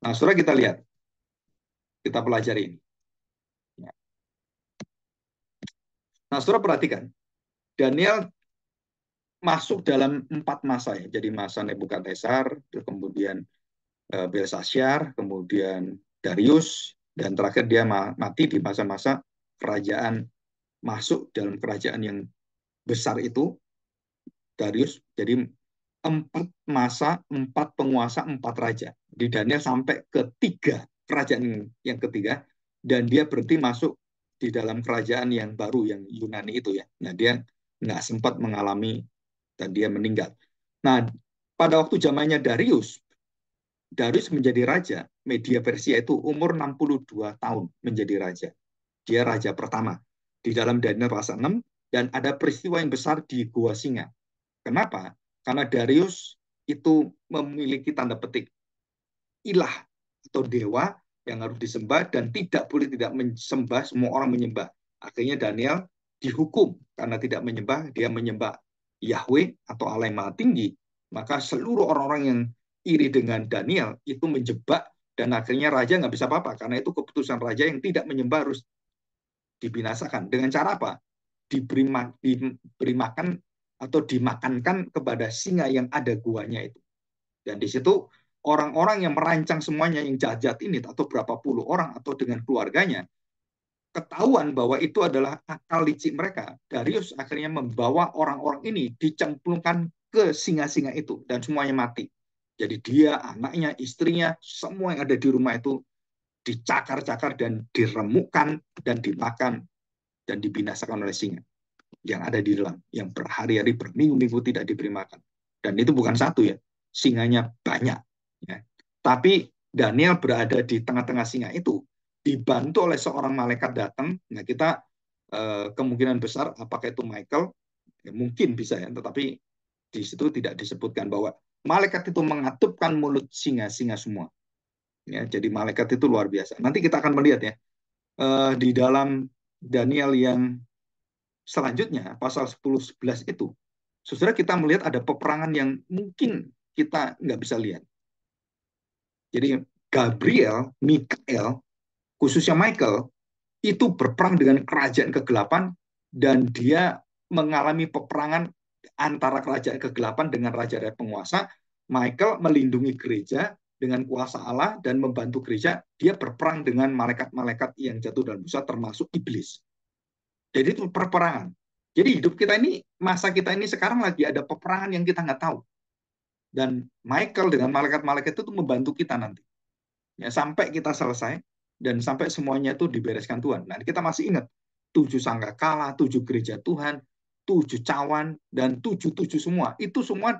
Nah, saudara kita lihat, kita pelajari ini. Ya. Nah, saudara perhatikan, Daniel masuk dalam 4 masa ya. Jadi masa Nebukadnezar, kemudian Belshazzar, kemudian Darius, dan terakhir dia mati di masa-masa kerajaan, masuk dalam kerajaan yang besar itu, Darius. Jadi 4 masa, 4 penguasa, 4 raja. Di Daniel sampai ketiga kerajaan yang ketiga, dan dia berhenti masuk di dalam kerajaan yang baru, yang Yunani itu ya. Nah, dia nggak sempat mengalami dan dia meninggal. Nah, pada waktu zamannya Darius, Darius menjadi raja, Media Persia itu umur 62 tahun menjadi raja. Dia raja pertama di dalam Daniel pasal 6, dan ada peristiwa yang besar di Gua Singa. Kenapa? Karena Darius itu memiliki tanda petik ilah atau dewa yang harus disembah dan tidak boleh tidak menyembah, semua orang menyembah. Akhirnya Daniel dihukum karena tidak menyembah, dia menyembah Yahweh atau Allah yang Maha Tinggi. Maka seluruh orang-orang yang iri dengan Daniel itu menjebak, dan akhirnya raja nggak bisa apa-apa karena itu keputusan raja yang tidak menyembah harus dibinasakan. Dengan cara apa? Diberi makan atau dimakankan kepada singa yang ada guanya itu. Dan di situ orang-orang yang merancang semuanya yang jahat-jahat ini, atau berapa puluh orang atau dengan keluarganya, ketahuan bahwa itu adalah akal licik mereka. Darius akhirnya membawa orang-orang ini dicemplungkan ke singa-singa itu dan semuanya mati. Jadi dia, anaknya, istrinya, semua yang ada di rumah itu dicakar-cakar dan diremukkan dan dimakan dan dibinasakan oleh singa yang ada di dalam, yang berhari-hari, berminggu-minggu tidak diberi makan. Dan itu bukan satu ya, singanya banyak. Ya. Tapi Daniel berada di tengah-tengah singa itu, dibantu oleh seorang malaikat datang. Nah, kita kemungkinan besar apakah itu Michael, ya, mungkin bisa ya, tetapi di situ tidak disebutkan bahwa malaikat itu mengatupkan mulut singa-singa semua. Ya, jadi malaikat itu luar biasa. Nanti kita akan melihat ya, di dalam Daniel yang selanjutnya, pasal 10-11 itu, saudara, kita melihat ada peperangan yang mungkin kita nggak bisa lihat. Jadi Gabriel, Mikael, khususnya Michael, itu berperang dengan kerajaan kegelapan, dan dia mengalami peperangan antara kerajaan kegelapan dengan raja-raja penguasa. Michael melindungi gereja dengan kuasa Allah dan membantu gereja. Dia berperang dengan malaikat-malaikat yang jatuh dalam dosa, termasuk iblis. Jadi itu peperangan. Jadi hidup kita ini, masa kita ini sekarang lagi ada peperangan yang kita nggak tahu. Dan Michael dengan malaikat-malaikat itu membantu kita nanti. Ya, sampai kita selesai dan sampai semuanya itu dibereskan Tuhan. Nah, kita masih ingat 7 sangkakala, 7 gereja Tuhan, 7 cawan, dan 7 semua. Itu semua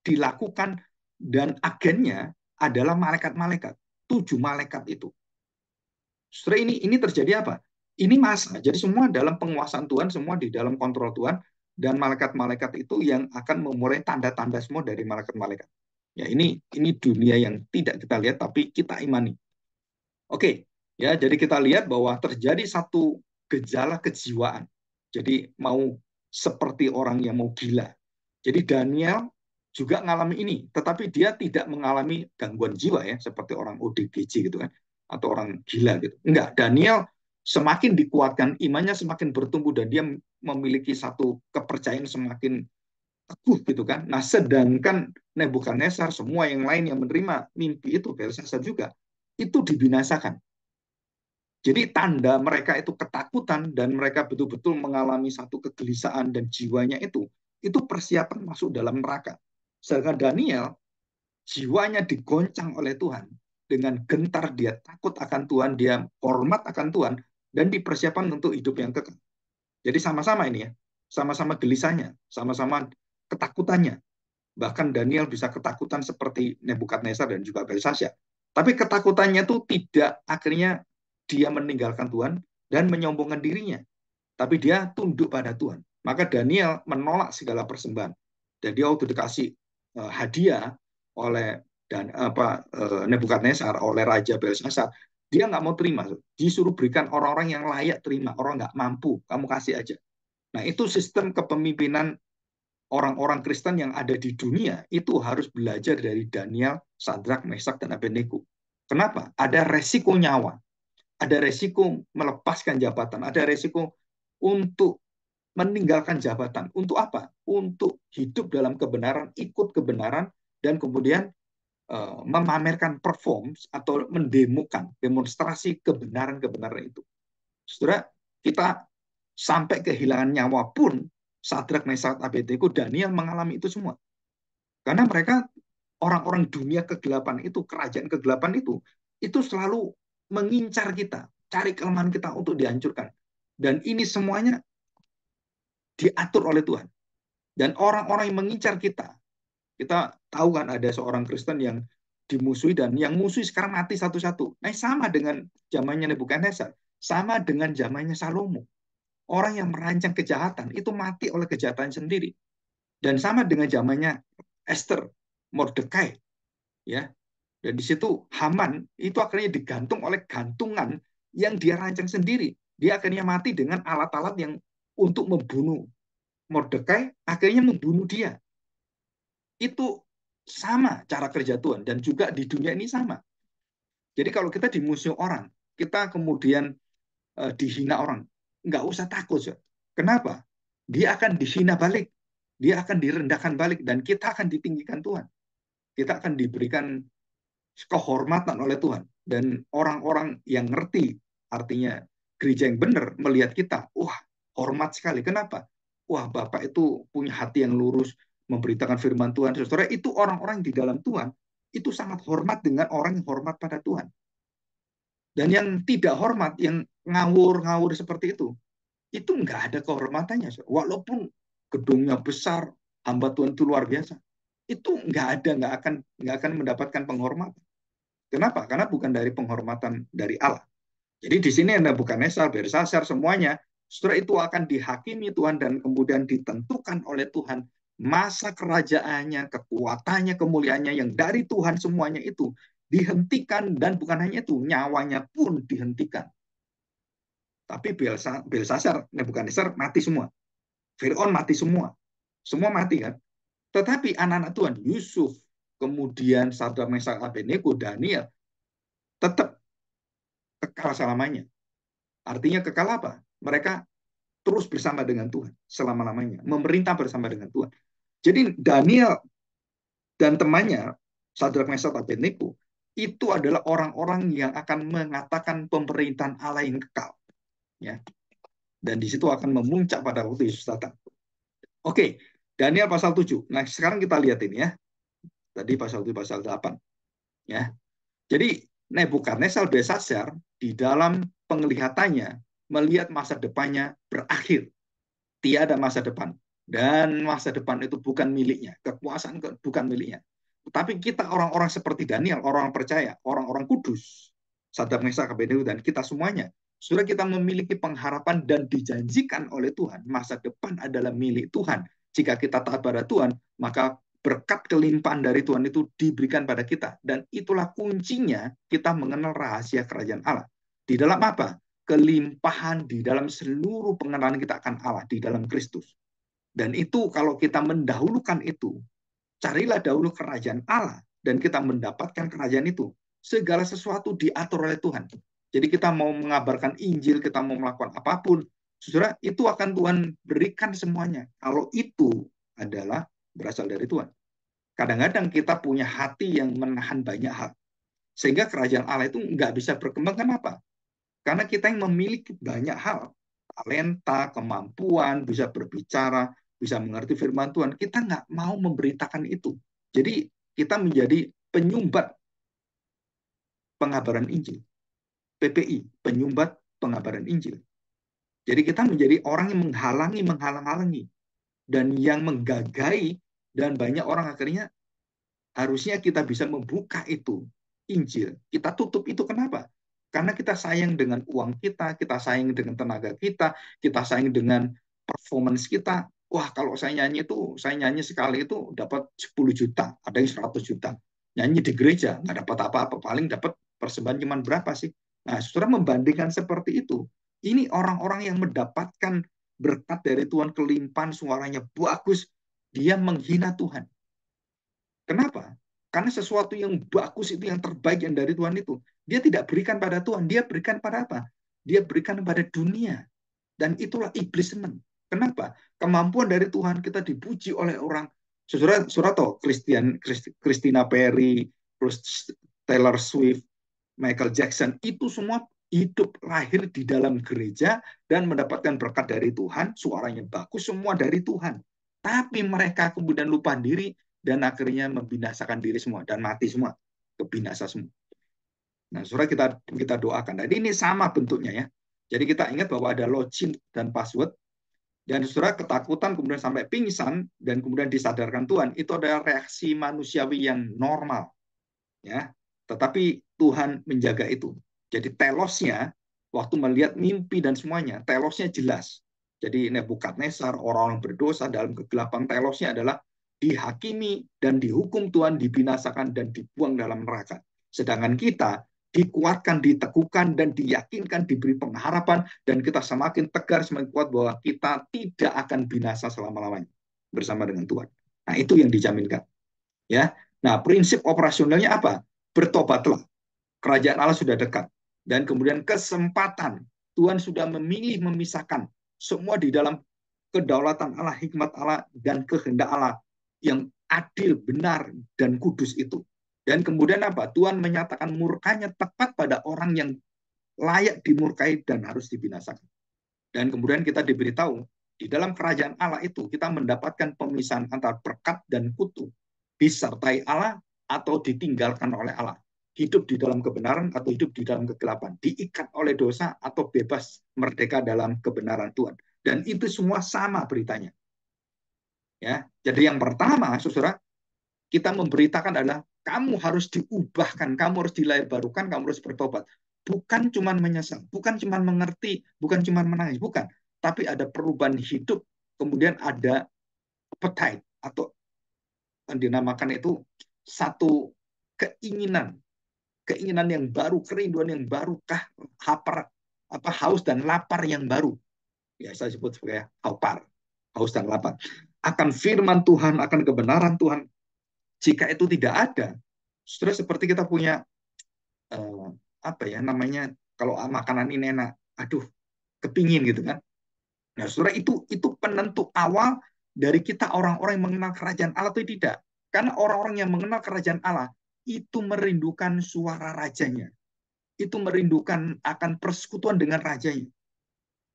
dilakukan dan agennya adalah malaikat-malaikat. 7 malaikat itu. Setelah ini terjadi apa? Ini masa. Jadi semua dalam penguasaan Tuhan, semua di dalam kontrol Tuhan, dan malaikat-malaikat itu yang akan memulai tanda-tanda semua dari malaikat-malaikat. Ya, ini dunia yang tidak kita lihat tapi kita imani. Oke, ya, jadi kita lihat bahwa terjadi satu gejala kejiwaan. Jadi mau seperti orang yang mau gila. Jadi Daniel juga mengalami ini, tetapi dia tidak mengalami gangguan jiwa ya, seperti orang ODGJ gitu kan, atau orang gila gitu. Enggak, Daniel semakin dikuatkan, imannya semakin bertumbuh, dan dia memiliki satu kepercayaan semakin teguh gitu kan. Nah, sedangkan Nebukadnezar, semua yang lain yang menerima mimpi itu, Belshazzar juga, itu dibinasakan. Jadi tanda mereka itu ketakutan dan mereka betul-betul mengalami satu kegelisahan dan jiwanya itu persiapan masuk dalam neraka. Sedangkan Daniel, jiwanya digoncang oleh Tuhan. Dengan gentar dia takut akan Tuhan, dia hormat akan Tuhan, dan dipersiapkan untuk hidup yang kekal. Jadi sama-sama ini ya, sama-sama gelisahnya, sama-sama ketakutannya. Bahkan Daniel bisa ketakutan seperti Nebukadnezar dan juga Belshazzar. Tapi ketakutannya itu tidak akhirnya dia meninggalkan Tuhan dan menyombongkan dirinya. Tapi dia tunduk pada Tuhan. Maka Daniel menolak segala persembahan. Dan dia waktu dikasih hadiah oleh Nebukadnezar, oleh Raja Belshazzar, dia nggak mau terima. Disuruh berikan orang-orang yang layak terima. Orang nggak mampu, kamu kasih aja. Nah, itu sistem kepemimpinan orang-orang Kristen yang ada di dunia itu harus belajar dari Daniel, Sadrak, Mesak, dan Abednego. Kenapa? Ada resiko nyawa, ada resiko melepaskan jabatan, ada resiko untuk meninggalkan jabatan. Untuk apa? Untuk hidup dalam kebenaran, ikut kebenaran, dan kemudian memamerkan performs atau mendemokan, demonstrasi kebenaran-kebenaran itu. Saudara, kita sampai kehilangan nyawa pun, Sadrak, Mesak, Abednego, Daniel mengalami itu semua. Karena mereka orang-orang dunia kegelapan itu, kerajaan kegelapan itu selalu mengincar kita, cari kelemahan kita untuk dihancurkan. Dan ini semuanya diatur oleh Tuhan. Dan orang-orang yang mengincar kita tahu kan ada seorang Kristen yang dimusuhi dan yang musuh sekarang mati satu-satu. Nah, sama dengan zamannya Nebukadnezar, sama dengan zamannya Salomo. Orang yang merancang kejahatan itu mati oleh kejahatan sendiri. Dan sama dengan zamannya Esther, Mordekai, ya. Dan di situ Haman itu akhirnya digantung oleh gantungan yang dia rancang sendiri. Dia akhirnya mati dengan alat-alat yang untuk membunuh Mordekai, akhirnya membunuh dia. Itu sama cara kerja Tuhan dan juga di dunia ini sama. Jadi kalau kita dimusuhi orang, kita kemudian dihina orang, nggak usah takut. Ya. Kenapa? Dia akan dihina balik, dia akan direndahkan balik, dan kita akan ditinggikan Tuhan. Kita akan diberikan kehormatan oleh Tuhan. Dan orang-orang yang ngerti, artinya gereja yang benar, melihat kita, wah, hormat sekali. Kenapa? Wah, Bapak itu punya hati yang lurus, memberitakan firman Tuhan. Saudara, itu orang-orang di dalam Tuhan, itu sangat hormat dengan orang yang hormat pada Tuhan. Dan yang tidak hormat, yang ngawur-ngawur seperti itu nggak ada kehormatannya. Walaupun gedungnya besar, hamba Tuhan itu luar biasa, itu nggak akan mendapatkan penghormatan. Kenapa? Karena bukan dari penghormatan dari Allah. Jadi di sini Anda bukan Nesal, Bersasar, semuanya, setelah itu akan dihakimi Tuhan dan kemudian ditentukan oleh Tuhan masa kerajaannya, kekuatannya, kemuliaannya yang dari Tuhan semuanya itu dihentikan, dan bukan hanya itu, nyawanya pun dihentikan. Tapi Belsasar, Nebukadnezar mati semua. Fir'aun mati semua. Semua mati kan? Tetapi anak-anak Tuhan, Yusuf, kemudian Sadrak, Mesak, Abednego, Daniel, tetap kekal selamanya. Artinya kekal apa? Mereka terus bersama dengan Tuhan selama-lamanya. Memerintah bersama dengan Tuhan. Jadi Daniel dan temannya, Sadrak, Mesak, Abednego, itu adalah orang-orang yang akan mengatakan pemerintahan Allah yang kekal. Ya. Dan di situ akan memuncak pada waktu Yesus datang. Oke, Daniel pasal 7. Nah, sekarang kita lihat ini ya. Tadi pasal 7, pasal 8. Ya. Jadi Nebukadnezar Belshazzar di dalam penglihatannya melihat masa depannya berakhir. Tiada masa depan. Dan masa depan itu bukan miliknya. Kekuasaan bukan miliknya. Tapi kita orang-orang seperti Daniel, orang percaya, orang-orang kudus, Sadrak, Mesak, Abednego, dan kita semuanya, sudah kita memiliki pengharapan dan dijanjikan oleh Tuhan. Masa depan adalah milik Tuhan. Jika kita taat pada Tuhan, maka berkat kelimpahan dari Tuhan itu diberikan pada kita. Dan itulah kuncinya kita mengenal rahasia kerajaan Allah. Di dalam apa? Kelimpahan di dalam seluruh pengenalan kita akan Allah di dalam Kristus. Dan itu kalau kita mendahulukan itu, carilah dahulu kerajaan Allah dan kita mendapatkan kerajaan itu. Segala sesuatu diatur oleh Tuhan. Jadi kita mau mengabarkan Injil, kita mau melakukan apapun, saudara, itu akan Tuhan berikan semuanya. Kalau itu adalah berasal dari Tuhan. Kadang-kadang kita punya hati yang menahan banyak hal. Sehingga kerajaan Allah itu nggak bisa berkembang. Kenapa? Karena kita yang memiliki banyak hal. Talenta, kemampuan, bisa berbicara, bisa mengerti firman Tuhan. Kita nggak mau memberitakan itu. Jadi kita menjadi penyumbat pengabaran Injil. PPI, penyumbat pengabaran Injil. Jadi kita menjadi orang yang menghalang-halangi dan yang menggagai Dan banyak orang akhirnya harusnya kita bisa membuka itu Injil. Kita tutup itu kenapa? Karena kita sayang dengan uang kita sayang dengan tenaga kita sayang dengan performance kita. Wah, kalau saya nyanyi sekali itu dapat 10 juta, ada yang 100 juta. Nyanyi di gereja, nggak dapat apa-apa, paling dapat persembahan cuma berapa sih? Nah, saudara membandingkan seperti itu. Ini orang-orang yang mendapatkan berkat dari Tuhan, kelimpahan, suaranya bagus, dia menghina Tuhan. Kenapa? Karena sesuatu yang bagus itu, yang terbaik yang dari Tuhan itu, dia tidak berikan pada Tuhan, dia berikan pada apa? Dia berikan pada dunia. Dan itulah iblis senang. Kenapa? Kemampuan dari Tuhan kita dipuji oleh orang. Saudara tahu Christina Perry, terus Taylor Swift, Michael Jackson, itu semua hidup lahir di dalam gereja dan mendapatkan berkat dari Tuhan, suaranya bagus, semua dari Tuhan. Tapi mereka kemudian lupa diri dan akhirnya membinasakan diri semua dan mati semua, kebinasa semua. Nah, saudara kita doakan. Jadi ini sama bentuknya ya. Jadi kita ingat bahwa ada login dan password, dan saudara ketakutan kemudian sampai pingsan dan kemudian disadarkan Tuhan, itu adalah reaksi manusiawi yang normal ya. Tetapi Tuhan menjaga itu. Jadi telosnya waktu melihat mimpi dan semuanya, telosnya jelas. Jadi Nebukadnezar, orang-orang berdosa dalam kegelapan, telosnya adalah dihakimi dan dihukum Tuhan, dibinasakan dan dibuang dalam neraka. Sedangkan kita dikuatkan, diteguhkan, dan diyakinkan, diberi pengharapan, dan kita semakin tegar, semakin kuat bahwa kita tidak akan binasa selama-lamanya bersama dengan Tuhan. Nah, itu yang dijaminkan. Ya. Nah, prinsip operasionalnya apa? Bertobatlah. Kerajaan Allah sudah dekat. Dan kemudian kesempatan. Tuhan sudah memilih, memisahkan semua di dalam kedaulatan Allah, hikmat Allah, dan kehendak Allah yang adil, benar, dan kudus itu. Dan kemudian apa? Tuhan menyatakan murkanya tepat pada orang yang layak dimurkai dan harus dibinasakan. Dan kemudian kita diberitahu, di dalam kerajaan Allah itu kita mendapatkan pemisahan antara berkat dan kutu. Disertai Allah atau ditinggalkan oleh Allah. Hidup di dalam kebenaran atau hidup di dalam kegelapan. Diikat oleh dosa atau bebas merdeka dalam kebenaran Tuhan. Dan itu semua sama beritanya. Ya, jadi yang pertama, saudara, kita memberitakan adalah kamu harus diubahkan, kamu harus dilahirbarukan, kamu harus bertobat. Bukan cuma menyesal, bukan cuma mengerti, bukan cuma menangis, bukan. Tapi ada perubahan hidup, kemudian ada appetite atau yang dinamakan itu satu keinginan yang baru, kerinduan yang baru, haus dan lapar yang baru. Ya, saya sebut sebagai haus dan lapar. Akan firman Tuhan, akan kebenaran Tuhan. Jika itu tidak ada, saudara, seperti kita punya apa ya namanya, kalau makanan ini enak, aduh, kepingin gitu kan. Nah, saudara, itu penentu awal dari kita orang-orang yang mengenal kerajaan Allah atau tidak. Karena orang-orang yang mengenal kerajaan Allah itu merindukan suara rajanya. Itu merindukan akan persekutuan dengan rajanya.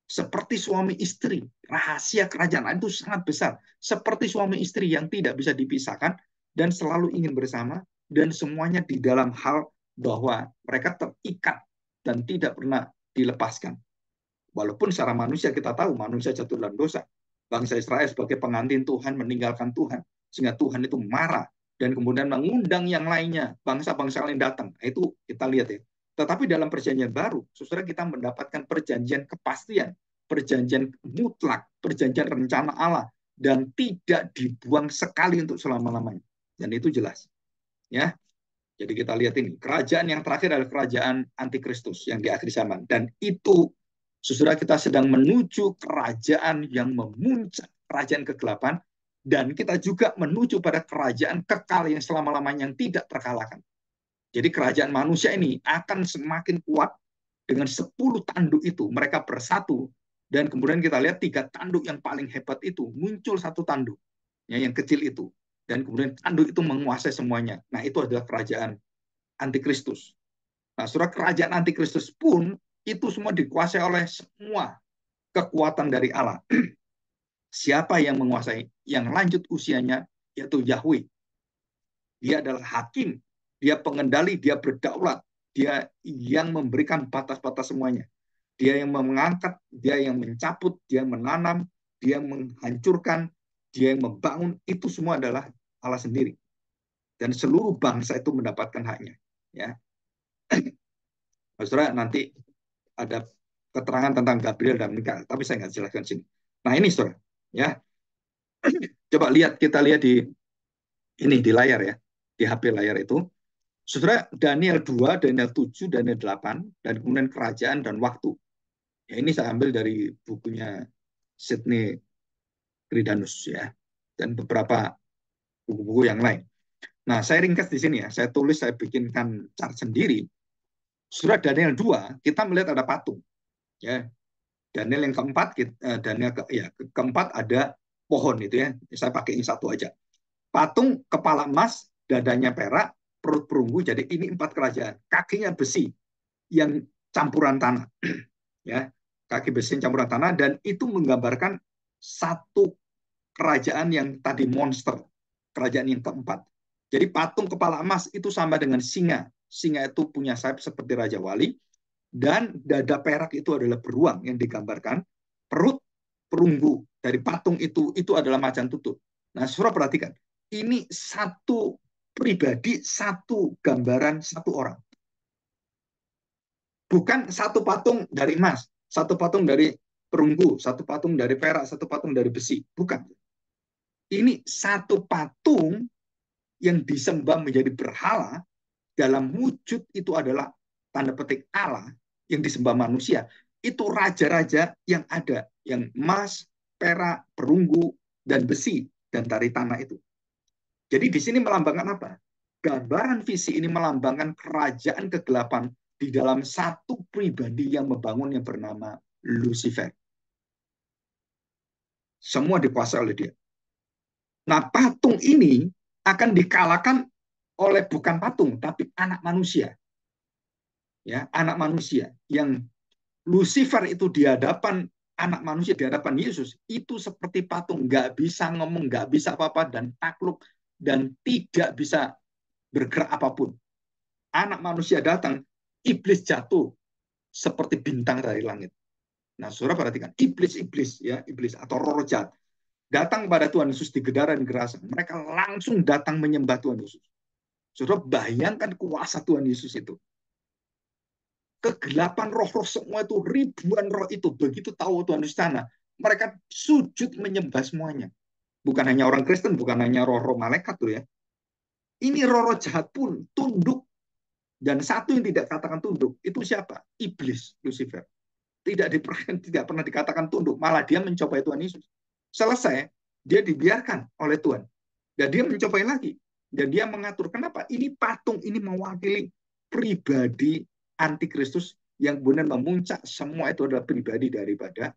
Seperti suami istri, rahasia kerajaan Allah itu sangat besar. Seperti suami istri yang tidak bisa dipisahkan dan selalu ingin bersama, dan semuanya di dalam hal bahwa mereka terikat dan tidak pernah dilepaskan. Walaupun secara manusia kita tahu manusia jatuh dalam dosa. Bangsa Israel sebagai pengantin Tuhan meninggalkan Tuhan, sehingga Tuhan itu marah dan kemudian mengundang yang lainnya, bangsa-bangsa lain datang. Nah, itu kita lihat ya. Tetapi dalam perjanjian baru, saudara, kita mendapatkan perjanjian kepastian, perjanjian mutlak, perjanjian rencana Allah, dan tidak dibuang sekali untuk selama-lamanya. Dan itu jelas. Ya, jadi kita lihat ini, kerajaan yang terakhir adalah kerajaan antikristus yang di akhir zaman. Dan itu, saudara, kita sedang menuju kerajaan yang memuncak, kerajaan kegelapan, dan kita juga menuju pada kerajaan kekal yang selama-lamanya yang tidak terkalahkan. Jadi kerajaan manusia ini akan semakin kuat dengan 10 tanduk itu. Mereka bersatu, dan kemudian kita lihat 3 tanduk yang paling hebat itu, muncul 1 tanduk, ya, yang kecil itu. Dan kemudian tanduk itu menguasai semuanya. Nah, itu adalah kerajaan antikristus. Nah, saudara, kerajaan antikristus pun itu semua dikuasai oleh semua kekuatan dari Allah. Siapa yang menguasai? Yang lanjut usianya, yaitu Yahweh. Dia adalah hakim, dia pengendali, dia berdaulat, dia yang memberikan batas-batas semuanya. Dia yang mengangkat, dia yang mencabut, dia yang menanam, dia yang menghancurkan, dia yang membangun, itu semua adalah Allah sendiri. Dan seluruh bangsa itu mendapatkan haknya. Ya, saudara, nanti ada keterangan tentang Gabriel dan Mikael, tapi saya nggak jelaskan sini. Nah ini saudara, ya coba lihat, kita lihat di ini di layar ya, di HP layar itu, saudara, Daniel 2, Daniel 7, Daniel 8, dan kemudian kerajaan dan waktu. Ya, ini saya ambil dari bukunya Sidney Greidanus ya, dan beberapa buku-buku yang lain. Nah, saya ringkas di sini ya, saya tulis, saya bikinkan chart sendiri. Surat Daniel 2, kita melihat ada patung. Ya, Daniel yang keempat, Daniel keempat ada pohon itu ya. Saya pakai ini satu aja. Patung kepala emas, dadanya perak, perut perunggu. Jadi ini 4 kerajaan. Kakinya besi yang campuran tanah. Ya, kaki besi campuran tanah, dan itu menggambarkan satu kerajaan yang tadi monster, kerajaan yang keempat. Jadi patung kepala emas itu sama dengan singa. Singa itu punya sayap seperti Raja Wali, dan dada perak itu adalah beruang yang digambarkan. Perut perunggu dari patung itu adalah macan tutul. Nah, saudara perhatikan, ini satu pribadi, satu gambaran, satu orang. Bukan satu patung dari emas, satu patung dari perunggu, satu patung dari perak, satu patung dari besi. Bukan. Ini satu patung yang disembah menjadi berhala, dalam wujud itu adalah tanda petik Allah yang disembah manusia. Itu raja-raja yang ada, yang emas, perak, perunggu, dan besi, dan dari tanah itu. Jadi di sini melambangkan apa? Gambaran visi ini melambangkan kerajaan kegelapan di dalam satu pribadi yang membangun yang bernama Lucifer. Semua dikuasai oleh dia. Nah, patung ini akan dikalahkan oleh bukan patung, tapi anak manusia. Ya, anak manusia yang Lucifer itu di hadapan anak manusia, di hadapan Yesus, itu seperti patung, nggak bisa ngomong, nggak bisa apa-apa, dan takluk, dan tidak bisa bergerak apapun. Anak manusia datang, iblis jatuh seperti bintang dari langit. Nah, saudara perhatikan, iblis ya, iblis atau roh jahat datang pada Tuhan Yesus di gedaran gerasa. Mereka langsung datang menyembah Tuhan Yesus. Saudara bayangkan kuasa Tuhan Yesus itu. Kegelapan roh-roh semua itu, ribuan roh itu, begitu tahu Tuhan Yesus sana, mereka sujud menyembah semuanya. Bukan hanya orang Kristen, bukan hanya roh-roh malaikat tuh ya. Ini roh-roh jahat pun tunduk. Dan satu yang tidak katakan tunduk, itu siapa? Iblis, Lucifer. Tidak pernah dikatakan tunduk, malah dia mencobai Tuhan Yesus. Selesai, dia dibiarkan oleh Tuhan. Dan dia mencobai lagi. Dan dia mengatur, kenapa? Ini patung, ini mewakili pribadi antikristus yang benar memuncak, semua itu adalah pribadi daripada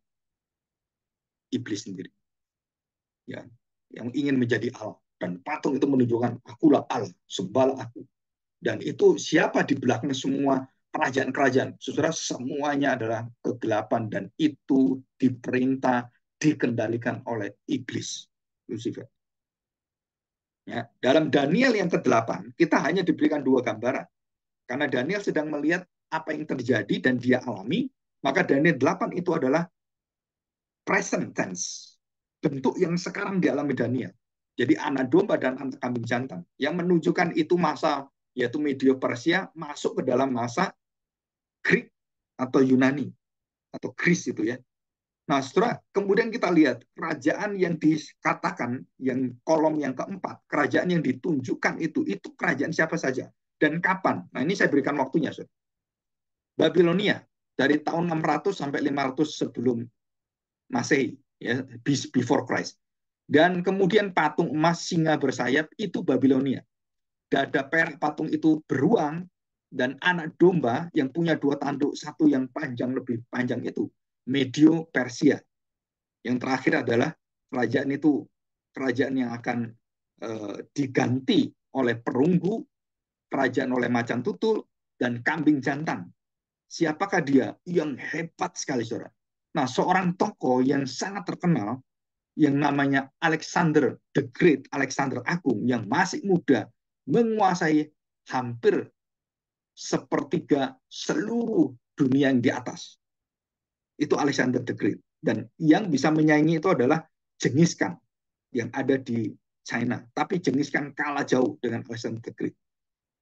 iblis sendiri. Ya, yang ingin menjadi Allah. Dan patung itu menunjukkan, akulah Allah, sembahlah aku. Dan itu siapa di belakang semua kerajaan-kerajaan? Saudara, semuanya adalah kegelapan, dan itu diperintah, dikendalikan oleh iblis, Lucifer. Ya, dalam Daniel yang ke-8, kita hanya diberikan 2 gambaran. Karena Daniel sedang melihat apa yang terjadi dan dia alami, maka Daniel 8 itu adalah present tense. Bentuk yang sekarang dialami Daniel. Jadi anak domba dan anak kambing jantan. Yang menunjukkan itu masa, yaitu Medio Persia, masuk ke dalam masa Greek atau Yunani. Atau Greece itu ya. Nah, setelah kemudian kita lihat kerajaan yang dikatakan, yang kolom yang keempat, kerajaan yang ditunjukkan itu kerajaan siapa saja dan kapan. Nah, ini saya berikan waktunya, Saudara. Babilonia dari tahun 600 sampai 500 sebelum Masehi, ya, before Christ. Dan kemudian patung emas singa bersayap itu Babilonia. Dada perak patung itu beruang, dan anak domba yang punya 2 tanduk, satu yang panjang, lebih panjang itu Medio Persia. Yang terakhir adalah kerajaan itu, kerajaan yang akan diganti oleh perunggu, kerajaan oleh macan tutul, dan kambing jantan. Siapakah dia? Yang hebat sekali, saudara. Nah, seorang tokoh yang sangat terkenal, yang namanya Alexander the Great, Alexander Agung, yang masih muda, menguasai hampir sepertiga seluruh dunia yang di atas. Itu Alexander the Great. Dan yang bisa menyaingi itu adalah Genghis Khan. yang ada di China, tapi Genghis Khan kalah jauh dengan Alexander the Great.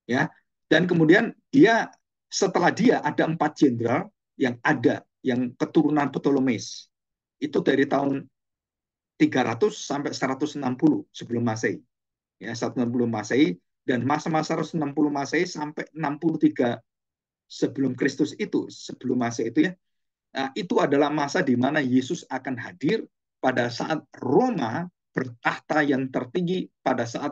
Ya, dan kemudian dia setelah dia ada 4 jenderal yang ada yang keturunan Ptolemies itu dari tahun 300 sampai 160 sebelum Masehi. Ya, 160 Masehi dan masa-masa 160 Masehi sampai 63 sebelum Kristus itu, sebelum Masehi itu ya. Nah, itu adalah masa di mana Yesus akan hadir pada saat Roma bertahta yang tertinggi, pada saat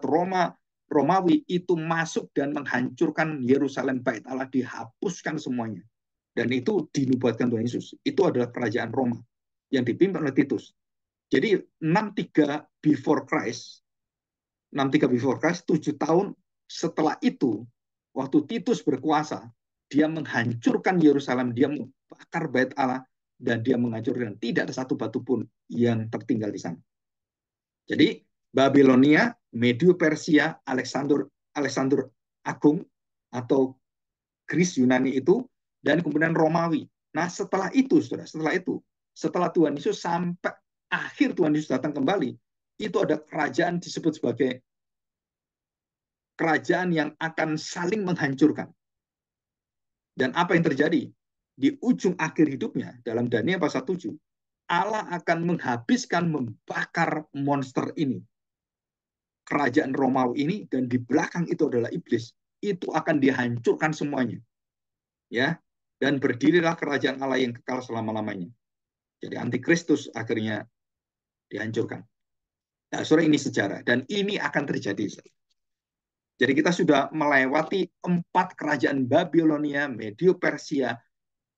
Romawi itu masuk dan menghancurkan Yerusalem, Bait Allah dihapuskan semuanya. Dan itu dinubuatkan Tuhan Yesus. Itu adalah kerajaan Roma yang dipimpin oleh Titus. Jadi 63 before Christ, 63 before Christ, 7 tahun setelah itu, waktu Titus berkuasa, dia menghancurkan Yerusalem, dia membakar Bait Allah, dan dia menghancurkan. Tidak ada satu batu pun yang tertinggal di sana. Jadi Babilonia, Medio Persia, Alexander Agung atau Greece Yunani itu, dan kemudian Romawi. Nah setelah itu, setelah Tuhan Yesus sampai akhir Tuhan Yesus datang kembali, itu ada kerajaan disebut sebagai kerajaan yang akan saling menghancurkan. Dan apa yang terjadi? Di ujung akhir hidupnya, dalam Daniel pasal 7, Allah akan menghabiskan, membakar monster ini. Kerajaan Romawi ini, dan di belakang itu adalah iblis. Itu akan dihancurkan semuanya. Ya, dan berdirilah kerajaan Allah yang kekal selama-lamanya. Jadi antikristus akhirnya dihancurkan. Nah, saudara, ini sejarah. Dan ini akan terjadi. Jadi kita sudah melewati 4 kerajaan Babilonia, Medio Persia,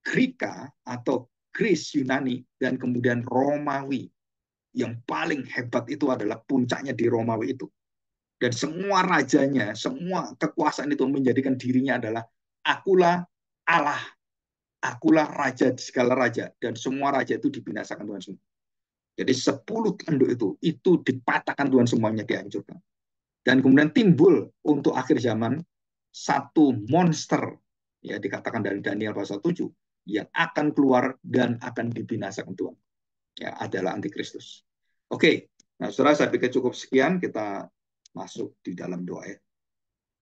Greka atau Greece Yunani, dan kemudian Romawi. Yang paling hebat itu adalah puncaknya di Romawi itu. Dan semua rajanya, semua kekuasaan itu menjadikan dirinya adalah akulah Allah, akulah raja di segala raja, dan semua raja itu dibinasakan Tuhan semua. Jadi 10 tanduk itu dipatahkan Tuhan, semuanya dihancurkan. Dan kemudian timbul untuk akhir zaman satu monster, ya dikatakan dari Daniel pasal 7, yang akan keluar dan akan dibinasakan Tuhan. Ya, adalah antikristus. Oke, nah saudara, saya pikir cukup sekian, kita masuk di dalam doa ya.